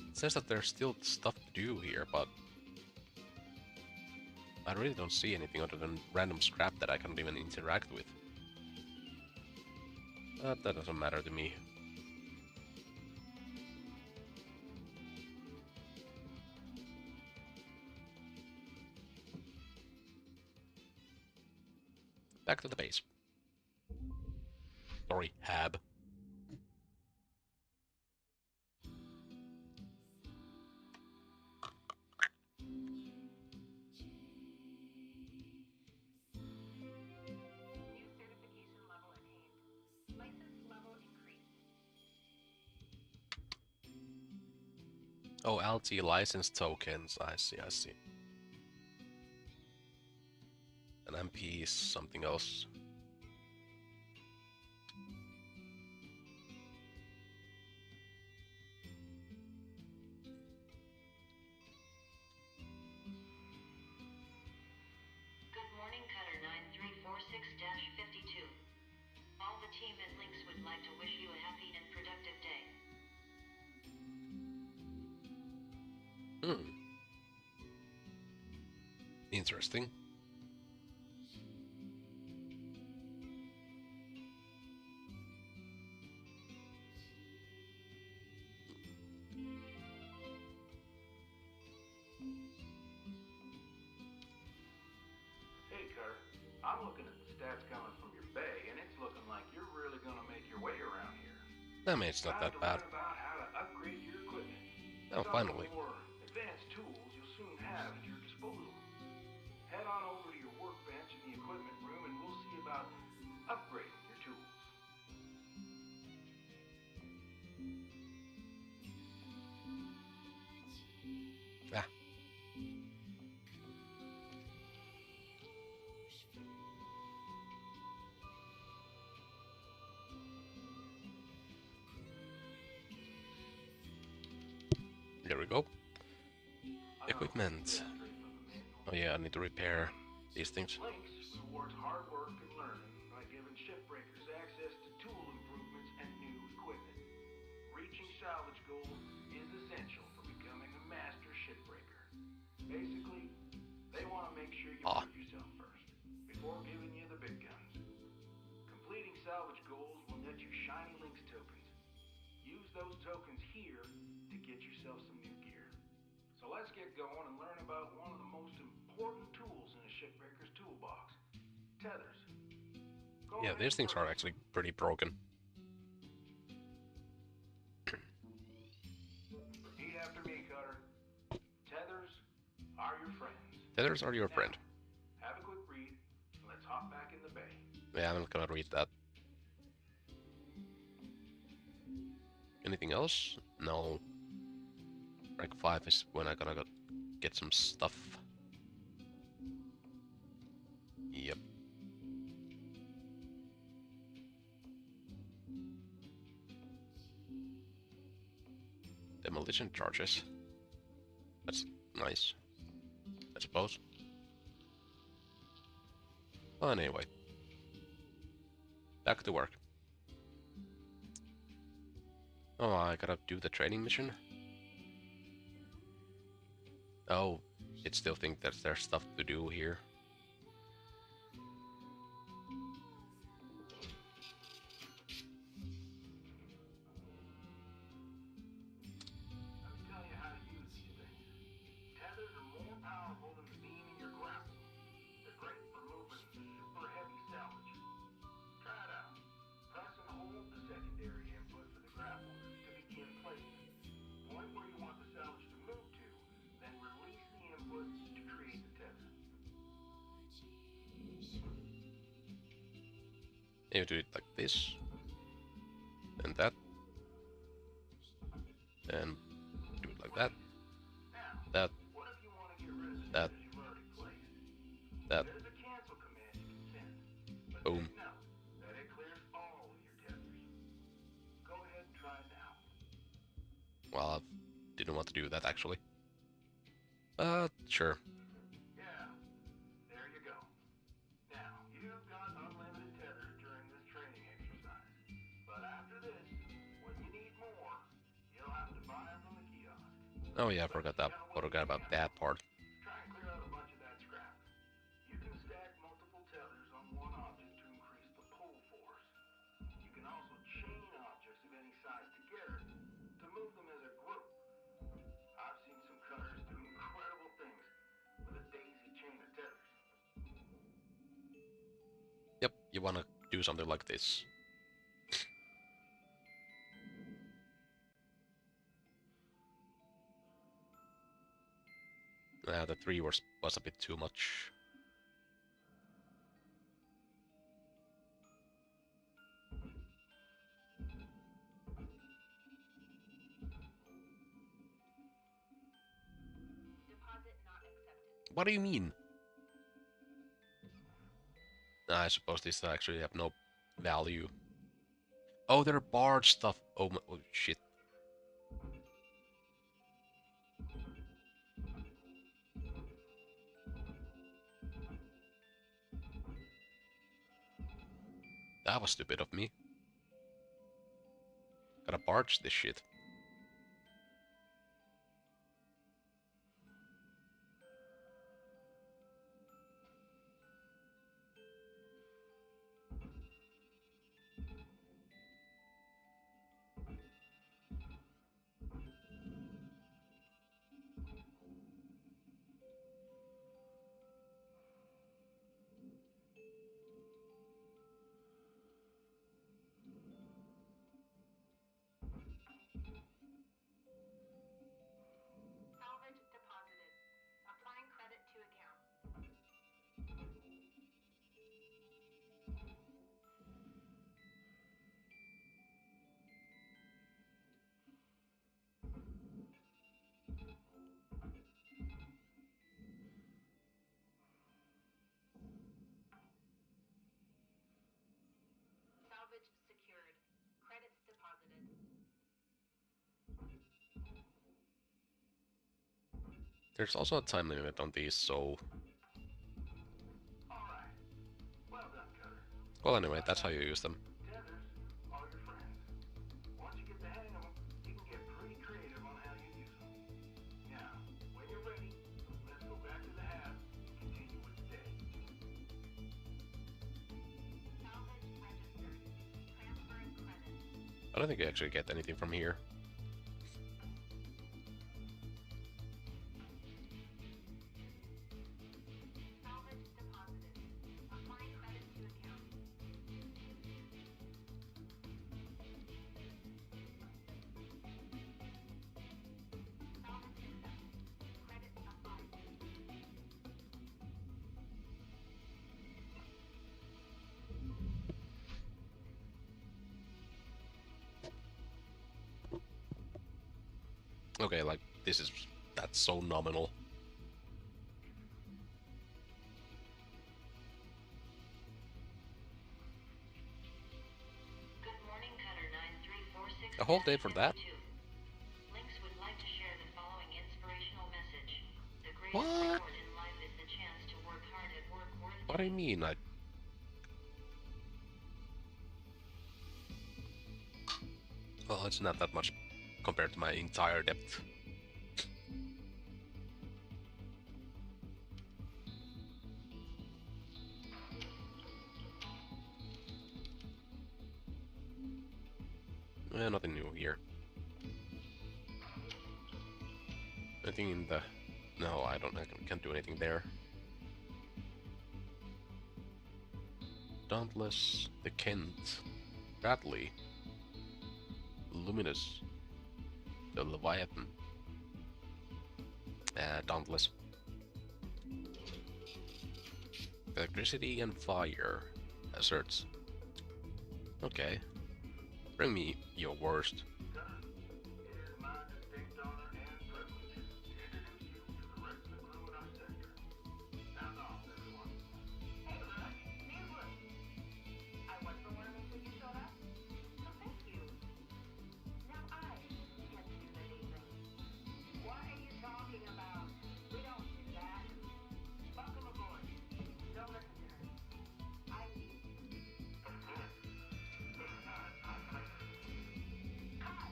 It says that there's still stuff to do here, but I really don't see anything other than random scrap that I can't even interact with. That doesn't matter to me. Back to the base. Sorry, Hab.
New certification level attained. License level increased.
Oh, LT license tokens. I see, I see. An MP is something else.
Good morning, Cutter 9346-52. All the team at Lynx would like to wish you a happy and productive day.
Interesting.
Hey, Cutter. I'm looking at the stats coming from your bay, and it's looking like you're really gonna make your way around here.
I mean, it's not
Time
that
to
bad.
learn about how to upgrade your equipment.
Oh,
Some of
finally.
the more advanced tools you'll soon have at your disposal. Head on over to your workbench in the equipment room, and we'll see about upgrading your tools.
Ah. There we go. Equipment. Oh yeah, I need to repair these things.
Lynx rewards hard work and learning by giving shipbreakers access to tool improvements and new equipment. Reaching salvage those tokens here to get yourself some new gear. So let's get going and learn about one of the most important tools in a shipbreaker's toolbox, tethers. Go
Yeah,
ahead
these
and
things are
purchase
actually
them.
pretty broken.
Repeat after me, Cutter. Tethers are your friends.
Tethers are your
Now,
friend.
have a quick read, and let's hop back in the bay.
Yeah, I'm not gonna read that. Anything else? No. Rank 5 is when I'm gonna get some stuff. Yep. Demolition charges. That's nice, I suppose. Well, anyway. Back to work. Oh, I gotta do the training mission? Oh, it still think that there's stuff to do here.
Let me tell you how to use these things. Tethers are more powerful than the beam in your grapple. They're great for moving super heavy salvage. Try it out. Press and hold the secondary input for the grapple to begin placement. Point where you want the salvage to move to, then release the input to create the tether.
You do it like this, and that, and do it like that,
Now,
that,
what if you want to get rid of the
that,
tethers you've already placed?
that,
There's a cancel command you can send. But
boom.
take note that it clears all of your tethers. Go ahead and try it now.
Well, I didn't want to do that actually. Sure.
Yeah, there you go. Now, you've got unlimited tethers during this training exercise. But after this, when you need more, you'll have to buy them from the kiosk.
Oh yeah, I
But
forgot
you
that.
gotta wait
Forgot about
anyhow.
that part.
Try and clear out a bunch of that scrap. You can stack multiple tethers on one object to increase the pull force. You can also chain objects of any size together to move them as a group. I've seen some cutters do incredible things with a daisy chain of tethers.
Yep, you wanna do something like this. The 3 was a bit too much.
Deposit not accepted.
What do you mean? I suppose these actually have no value. Oh, they're barge stuff. Oh, oh shit. That was stupid of me. Gotta barge this shit.
Salvage deposited. Applying credit to account. Salvage secured. Credits deposited.
There's also a time limit on these, so...
Alright. Well done, Cutter.
Well, anyway, that's how you use them.
Tethers are your friends. Once you get the hang of them, you can get pretty creative on how you use them. Now, when you're ready, let's go back to the hab and continue with the day.
Salvage registered. Transferring credits.
But don't think I actually get anything from here.
Salvage deposited. Applying credit to account. Salvage accepted. Credit applied.
Okay, like, that's so nominal.
Good morning, Cutter 9346.
A whole day for that?
Lynx would like to share the following inspirational message. The greatest
What?
reward in life is the chance to work hard at work worth
What do you mean? Well, it's not that much compared to my entire depth. Nothing new here. Nothing in the... No, I can't do anything there. Dauntless, the Kent, Bradley, Luminous, the Leviathan, Dauntless. Electricity and fire asserts. Okay. Bring me your worst.
It is my distinct honor and privilege to introduce you to the rest of the crew in our sector. Sound off, everyone.
Hey, look. New look. I was the one until you showed up. So thank you. Now I get to do the leaving. What are you talking about? We don't do that. Welcome aboard. Don't listen to her. I leave. Cut!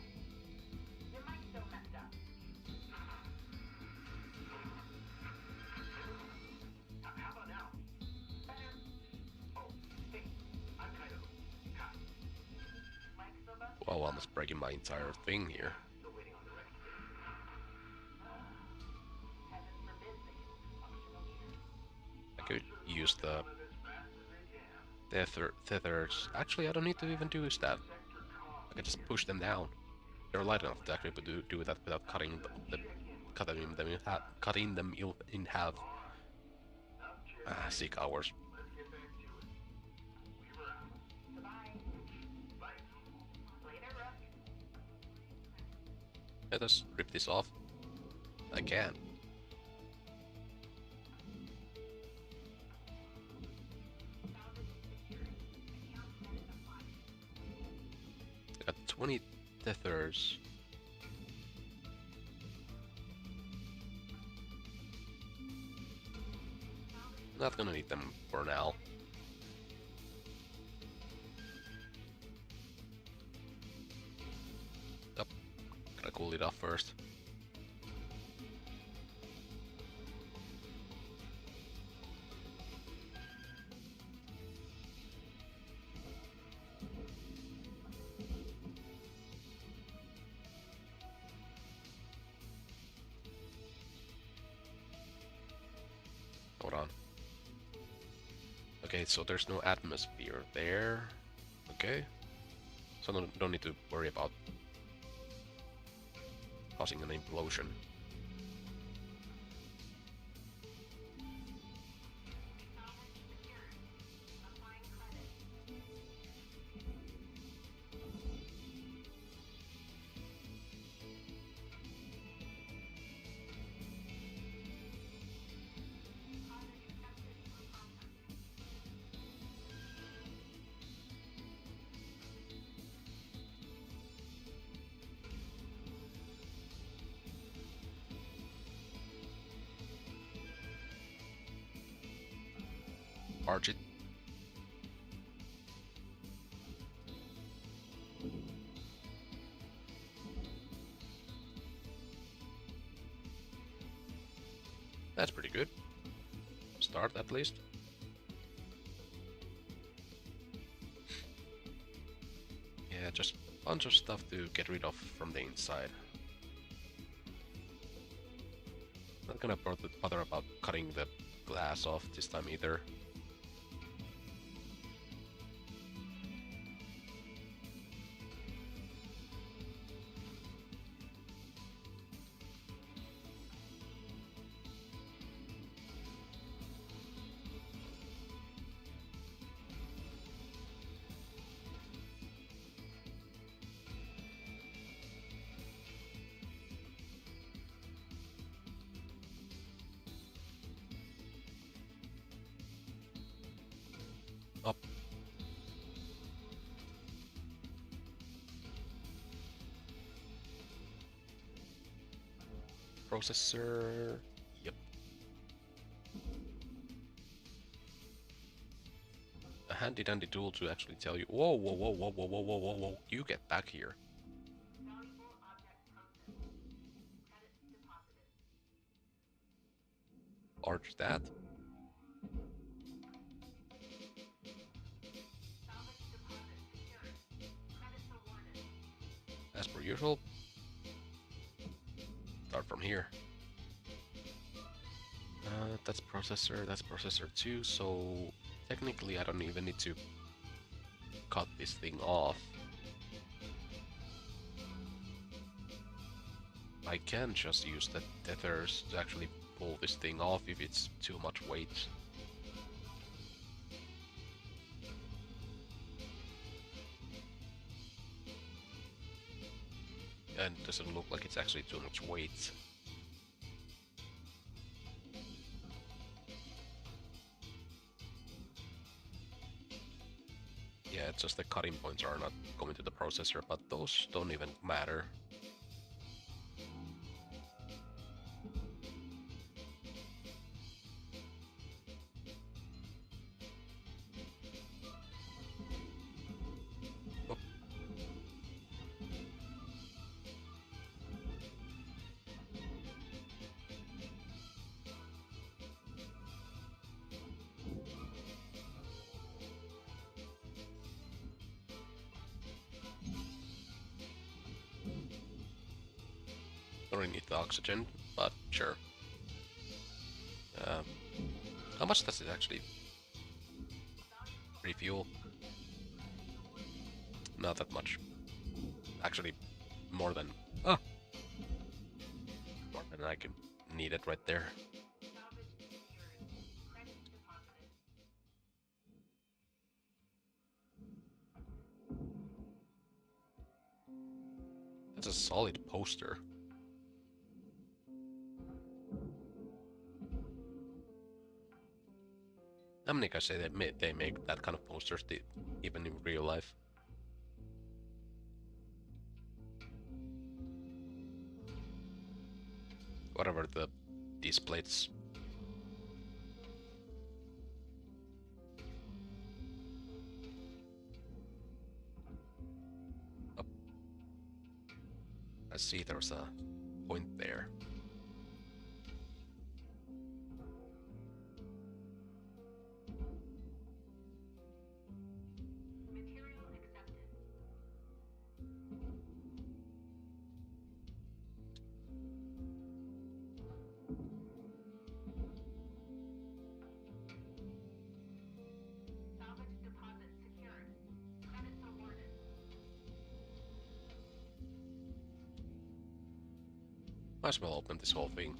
Your mic's still messed up.
How about now?
Better.
Oh, hey, I'm kind of hot.
Mic's still busted.
Well, almost breaking my entire thing here.
Still waiting on the rest.
Heaven forbid they use functional gear.
I could use the
As fast as they can.
tethers. Actually, I don't need to even do that. I can just push them down. They're light enough to actually do that without cutting cutting them in half. Sick hours.
Let's get back to it. We were out.
Goodbye.
Bye.
Later, Rook.
Let us rip this off. I can. I got 20 tethers. Not gonna need them for now. Yep. Gotta cool it off first. Hold on. Okay, so there's no atmosphere there. Okay. So don't need to worry about causing an implosion.
Applying credit. Deposit accepted for processing.
Arch it. That's pretty good. Start at least. Yeah, just Bunch of stuff to get rid of from the inside. Not gonna bother about cutting the glass off this time either. Up. Processor. Yep. A handy dandy tool to actually tell you, whoa, whoa, whoa, whoa, whoa, whoa, whoa, whoa, whoa, you get back here.
Valuable object processed. Credits deposited.
Arch that.
Salvage deposit secured. Credits awarded.
As per usual. Start from here. That's processor 2, so technically I don't even need to cut this thing off. I can just use the tethers to actually pull this thing off if it's too much weight. And it doesn't look like it's actually too much weight. Yeah, it's just the cutting points are not going to the processor, but those don't even matter. Oh. Don't really need the oxygen, but sure. Um, how much does it actually refuel? Not that much. Actually, more than more than I can need it right there.
Salvage secured. Credits deposited.
That's a solid poster. How many guys say they make that kind of posters even in real life? Whatever these plates. Oh, I see there's a point there.
Material accepted. Salvage deposit secured. Credits awarded.
Might as well open this whole thing.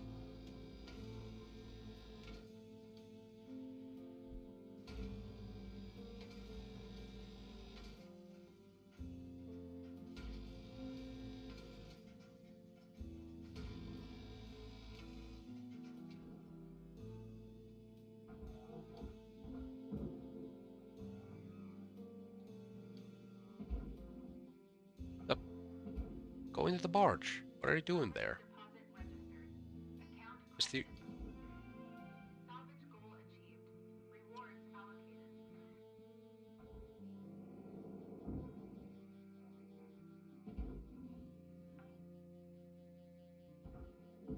Up. Go into the barge. What are you doing there?
Deposit registered. Account
Is the
salvage goal achieved. Rewards allocated.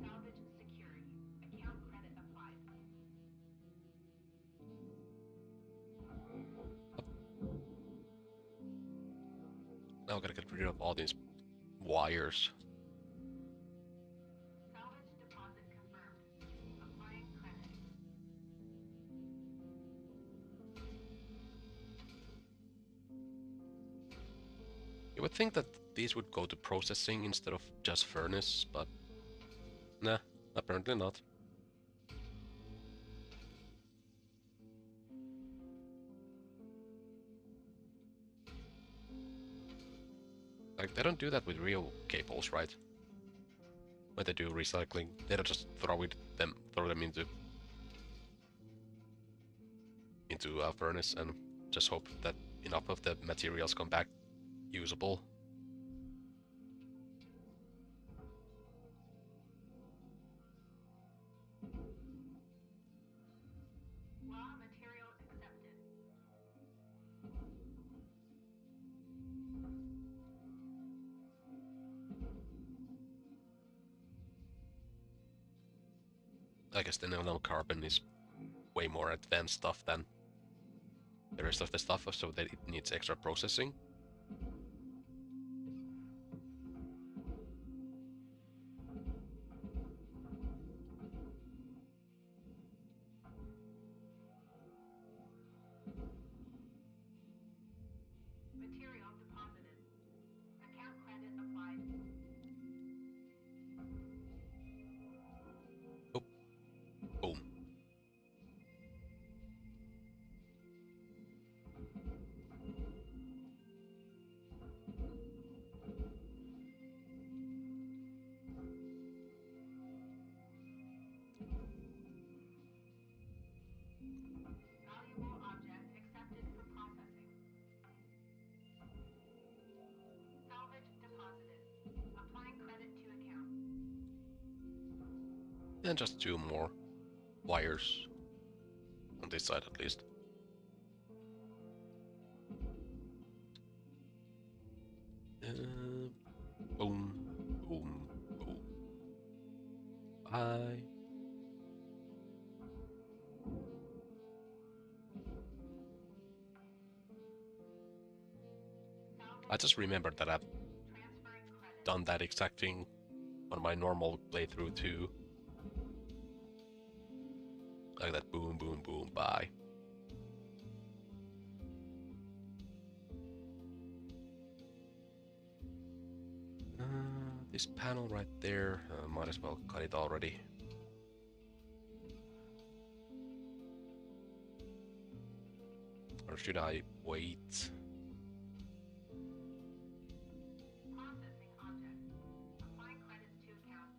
Salvage secured. Account credit applied.
Now I gotta get rid of all these wires.
Salvage deposit confirmed. Applying credit.
You would think that these would go to processing instead of just furnace, but nah, apparently not. Like, they don't do that with real cables, right? When they do recycling, they don't just throw them into a furnace and just hope that enough of the materials come back usable.
Raw material accepted.
I guess the nanocarbon is way more advanced stuff than the rest of the stuff, so that it needs extra processing.
Material deposited. Account credit applied.
Oh, boom.
Valuable object accepted for processing. Salvage deposited. Applying credit to account.
And just 2 more wires on this side at least. Boom, boom, boom. Bye. I just remembered that I've
Transferring credit.
done that exact thing on my normal playthrough too. Like that, boom, boom, boom, bye. This panel right there, might as well cut it already. Or should I wait?
Processing object. Applying credit to account.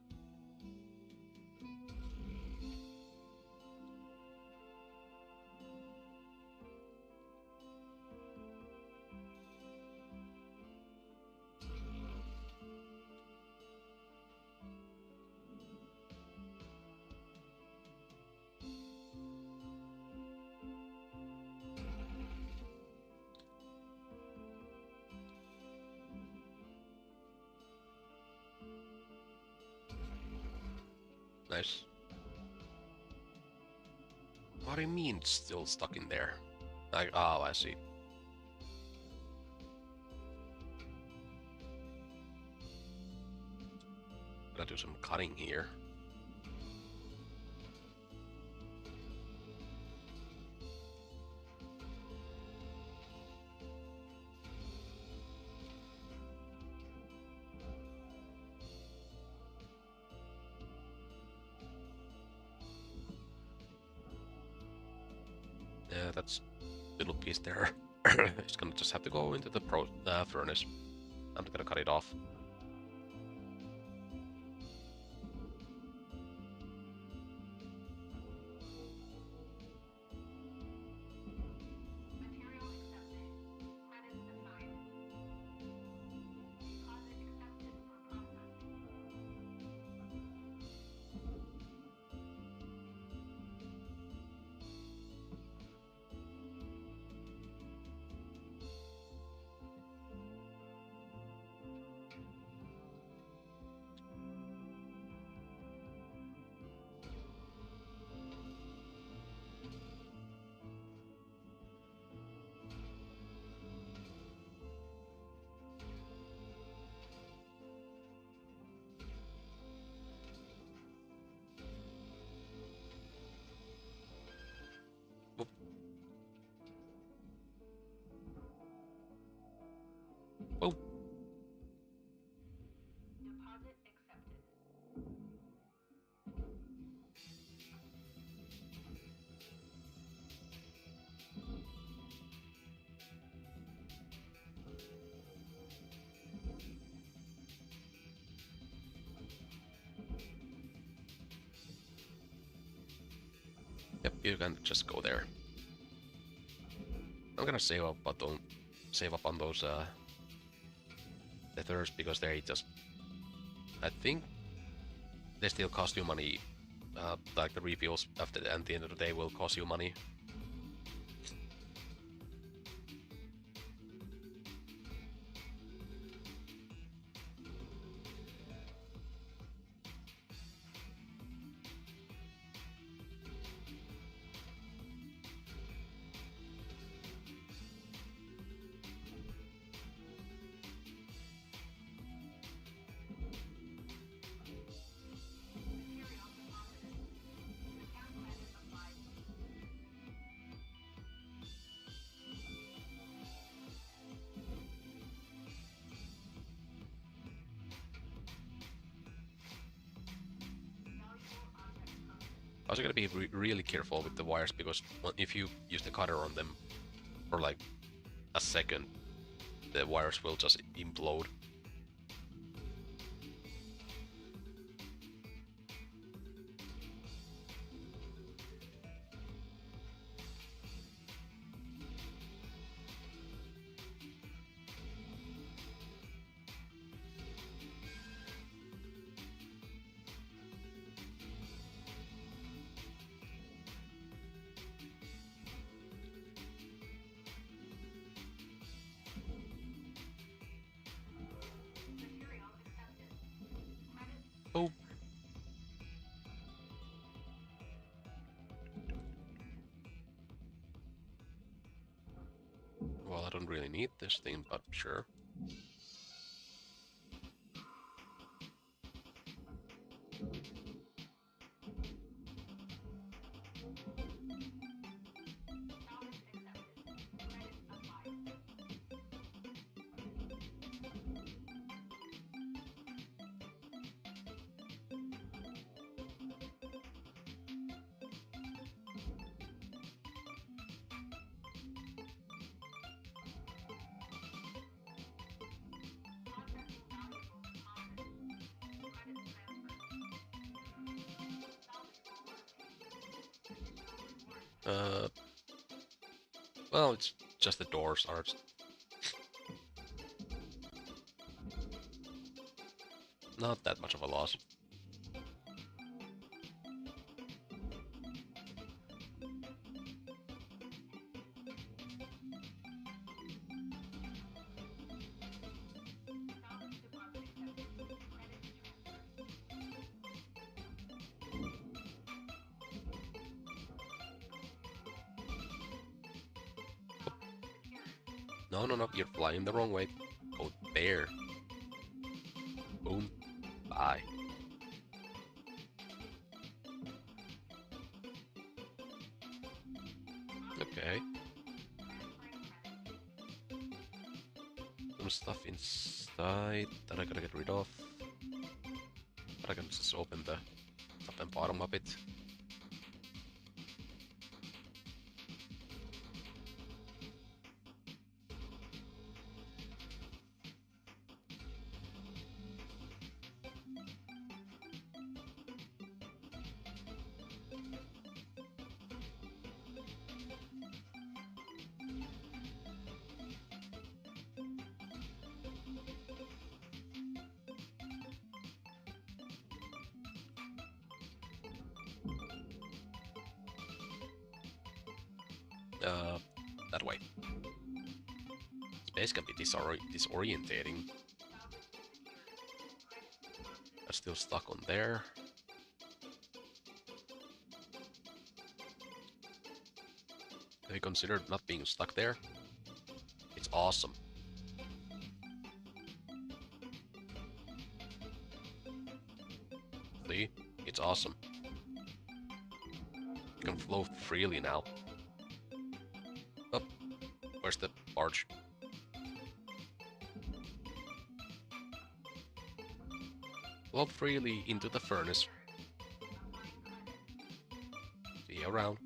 Nice. What do you mean it's still stuck in there? Like, oh, I see. Gotta do some cutting here. Yeah, that's little piece there. It's gonna just have to go into the furnace. I'm gonna cut it off.
Material accepted. Credits assigned. Deposit accepted for processing.
you can just go there. I'm gonna save up, but don't save up on those tethers because they just, I think, they still cost you money. Like the refills at the end of the day will cost you money. Also gotta be really careful with the wires because if you use the cutter on them for like a second, the wires will just implode. Oh. Well, I don't really need this thing, but sure. Well, it's just the doors are not that much of a loss. No, no, no, you're flying the wrong way. Go there. Boom. Bye. Okay. Some stuff inside that I gotta get rid of. But I can just open the top and bottom of it. That way. Space can be disorientating. I'm still stuck on there. Have you considered not being stuck there? It's awesome. See? It's awesome. You can float freely now. Oh, where's the barge? Float freely into the furnace. See you around.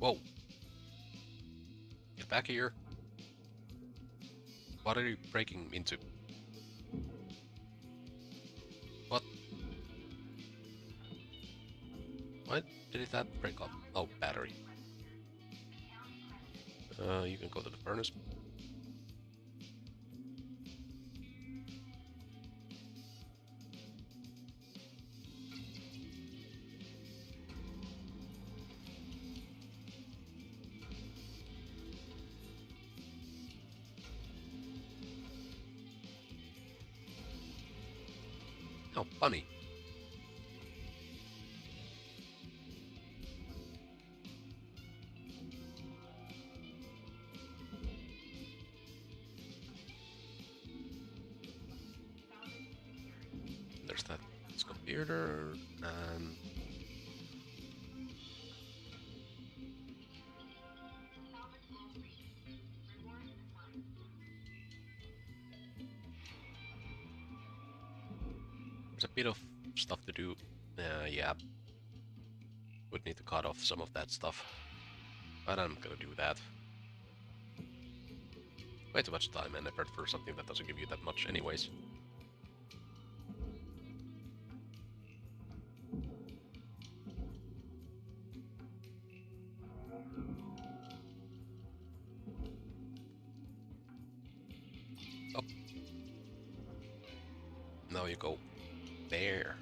Whoa! Get back here! What are you breaking into? What? What did that break up? Oh, battery. You can go to the furnace. Oh, funny. There's that this computer and there's a bit of stuff to do. Yeah, would need to cut off some of that stuff, but I'm gonna do that. Way too much time and effort for something that doesn't give you that much anyways. Oh. Now you go there.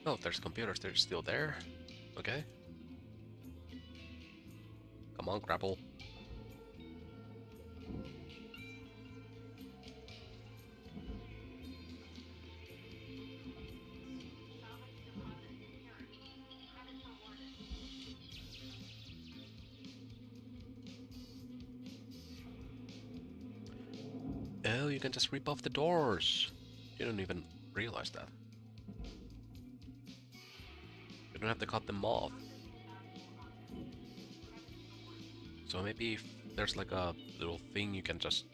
Oh, there's computers, they're still there. Okay. Come on, grapple. Oh, you can just rip off the doors. You don't even realize that. You don't have to cut them off. So maybe if there's like a little thing you can just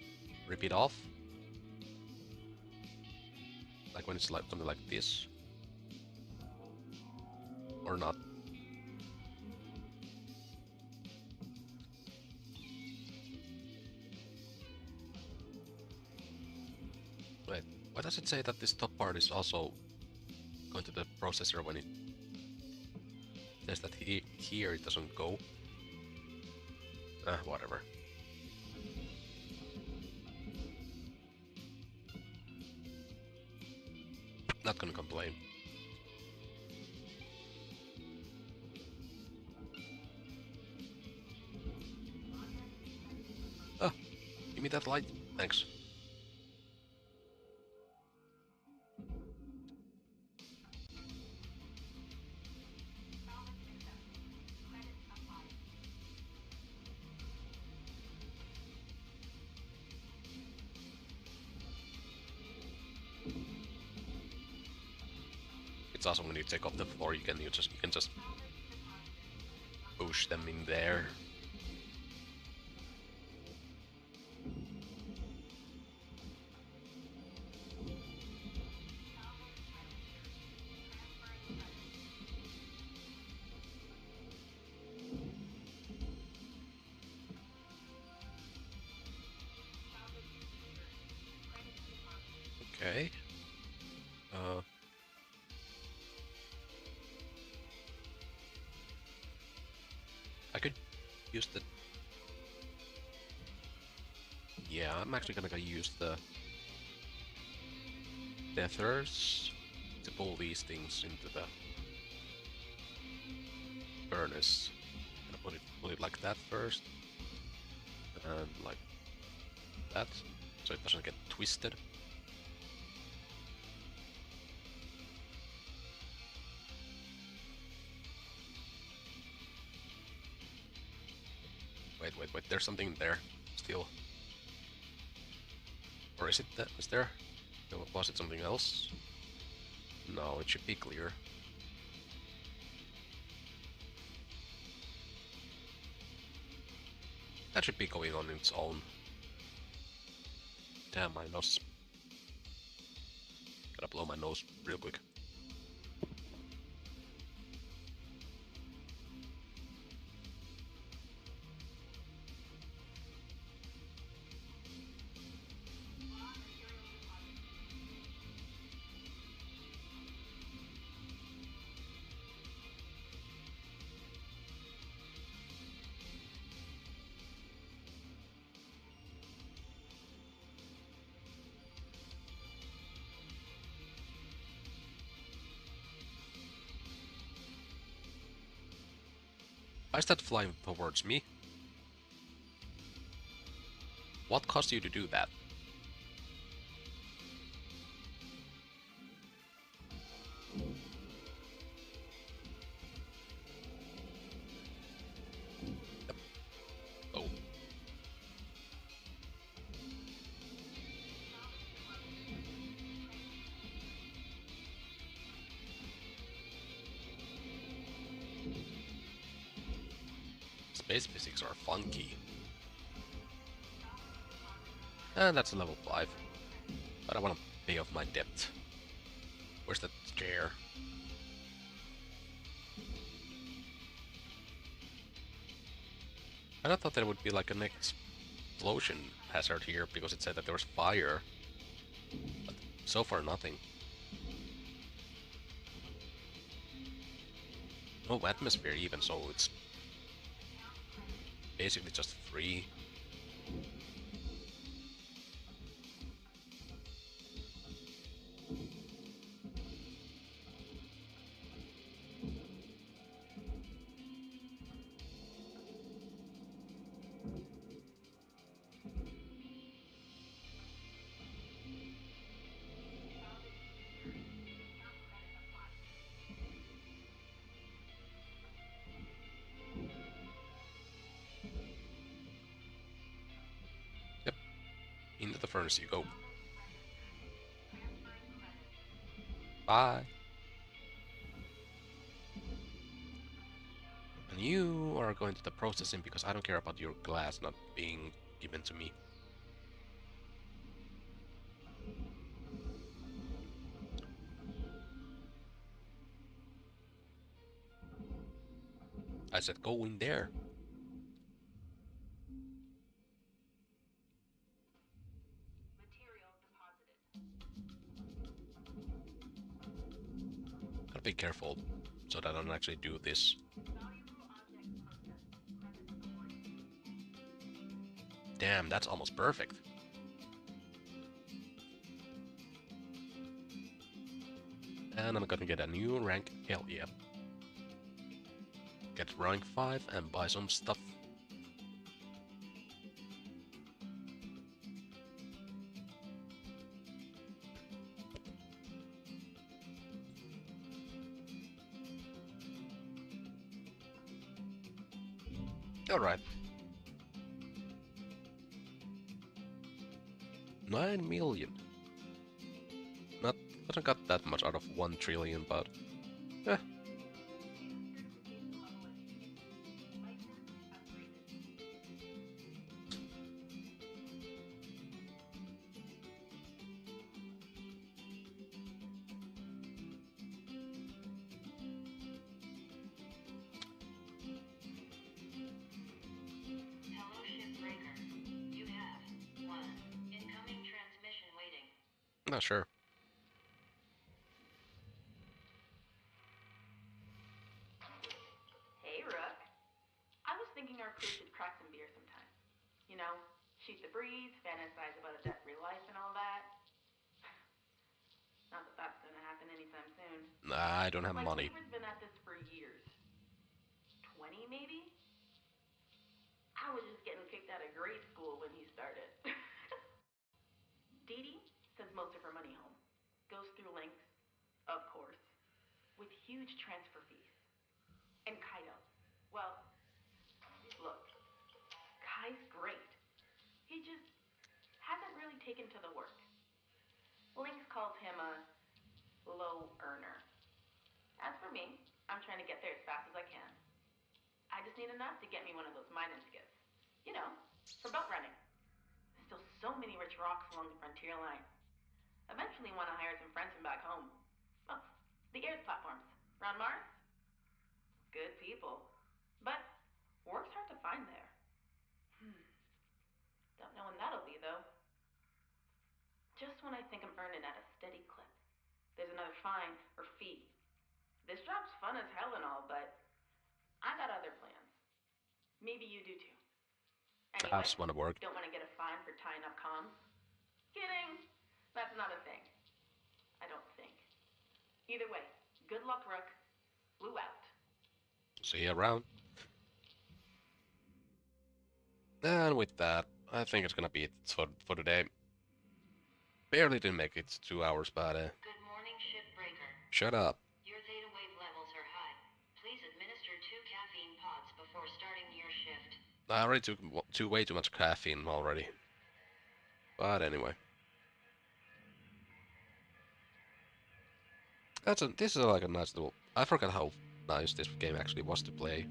rip it off. Like when it's like something like this. Or not. Wait, why does it say that this top part is also going to the processor when it says that here it doesn't go? Whatever. Not gonna complain. Oh, give me that light. Thanks. It's awesome when you take off the floor. You can just push them in there. Okay. I could use the... Yeah, I'm actually gonna use the tethers to pull these things into the furnace. I'm gonna put it like that first, and like that, so it doesn't get twisted. Wait, there's something there still. Or is it that? Is there? Was it something else? No, it should be clear. That should be going on its own. Damn, my nose. Gotta blow my nose real quick. Why is that flying towards me? What caused you to do that? Yep. Oh. Space physics are funky. And that's a level 5. But I wanna pay off my debt. Where's that chair? And I thought there would be like an explosion hazard here because it said that there was fire. But so far nothing. No atmosphere even, so it's basically just free. Yep, into the furnace you go. Bye. And you are going to the processing because I don't care about your glass not being given to me. I said go in there.
Material deposited.
Gotta be careful so that I don't actually do this.
Valuable object processed. Credit awarded.
Damn, that's almost perfect. And I'm gonna get a new rank. Hell yeah. Get rank 5 and buy some stuff. Alright. 9 million. Not I got that much out of 1 trillion, but eh.
Hello, Shipbreaker. You have one incoming transmission waiting.
Not sure.
Hey, Rook. I was thinking our crew should crack some beer sometime. You know, shoot the breeze, fantasize about a debt-free life and all that. Not that that's gonna happen anytime soon.
Nah, I don't have
My
money.
neighbor's been at this for years. 20 maybe? I was just getting kicked out of grade school when he started. Dee Dee sends most of her money home. Goes through links, of course, with huge transfer fees. And Kaido, well, look, Kai's great. He just hasn't really taken to the work. Lynx calls him a low earner. As for me, I'm trying to get there as fast as I can. I just need enough to get me one of those mining skiffs. You know, for boat running. Still so many rich rocks along the frontier line. Eventually want to hire some friends from back home. Well, the Ayers platforms. Round Mars? Good people. But work's hard to find there. Don't know when that'll be, though. Just when I think I'm earning at a steady clip, there's another fine or fee. This job's fun as hell and all, but I got other plans. Maybe you do too.
I
Anyway,
just want to work.
don't want to get a fine for tying up comms. Kidding. That's not a thing. I don't think. Either way, good luck, Rook. Blue out.
See you around. And with that, I think it's gonna be it for today. Barely didn't make it 2 hours, but
Good morning, Shipbreaker.
shut up.
Your theta wave levels are high. Please administer 2 caffeine pods before starting your shift.
I already took way too much caffeine already. But anyway. This is like a nice little... I forgot how nice this game actually was to play.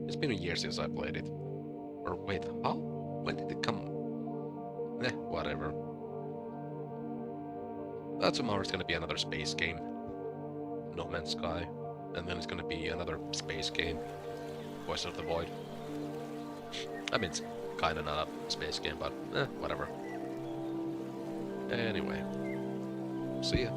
It's been a year since I played it. Or wait, how? When did it come? Whatever. But tomorrow it's gonna be another space game. No Man's Sky. And then it's gonna be another space game. Voice of the Void. I mean, it's kinda not a space game, but whatever. Anyway. See ya.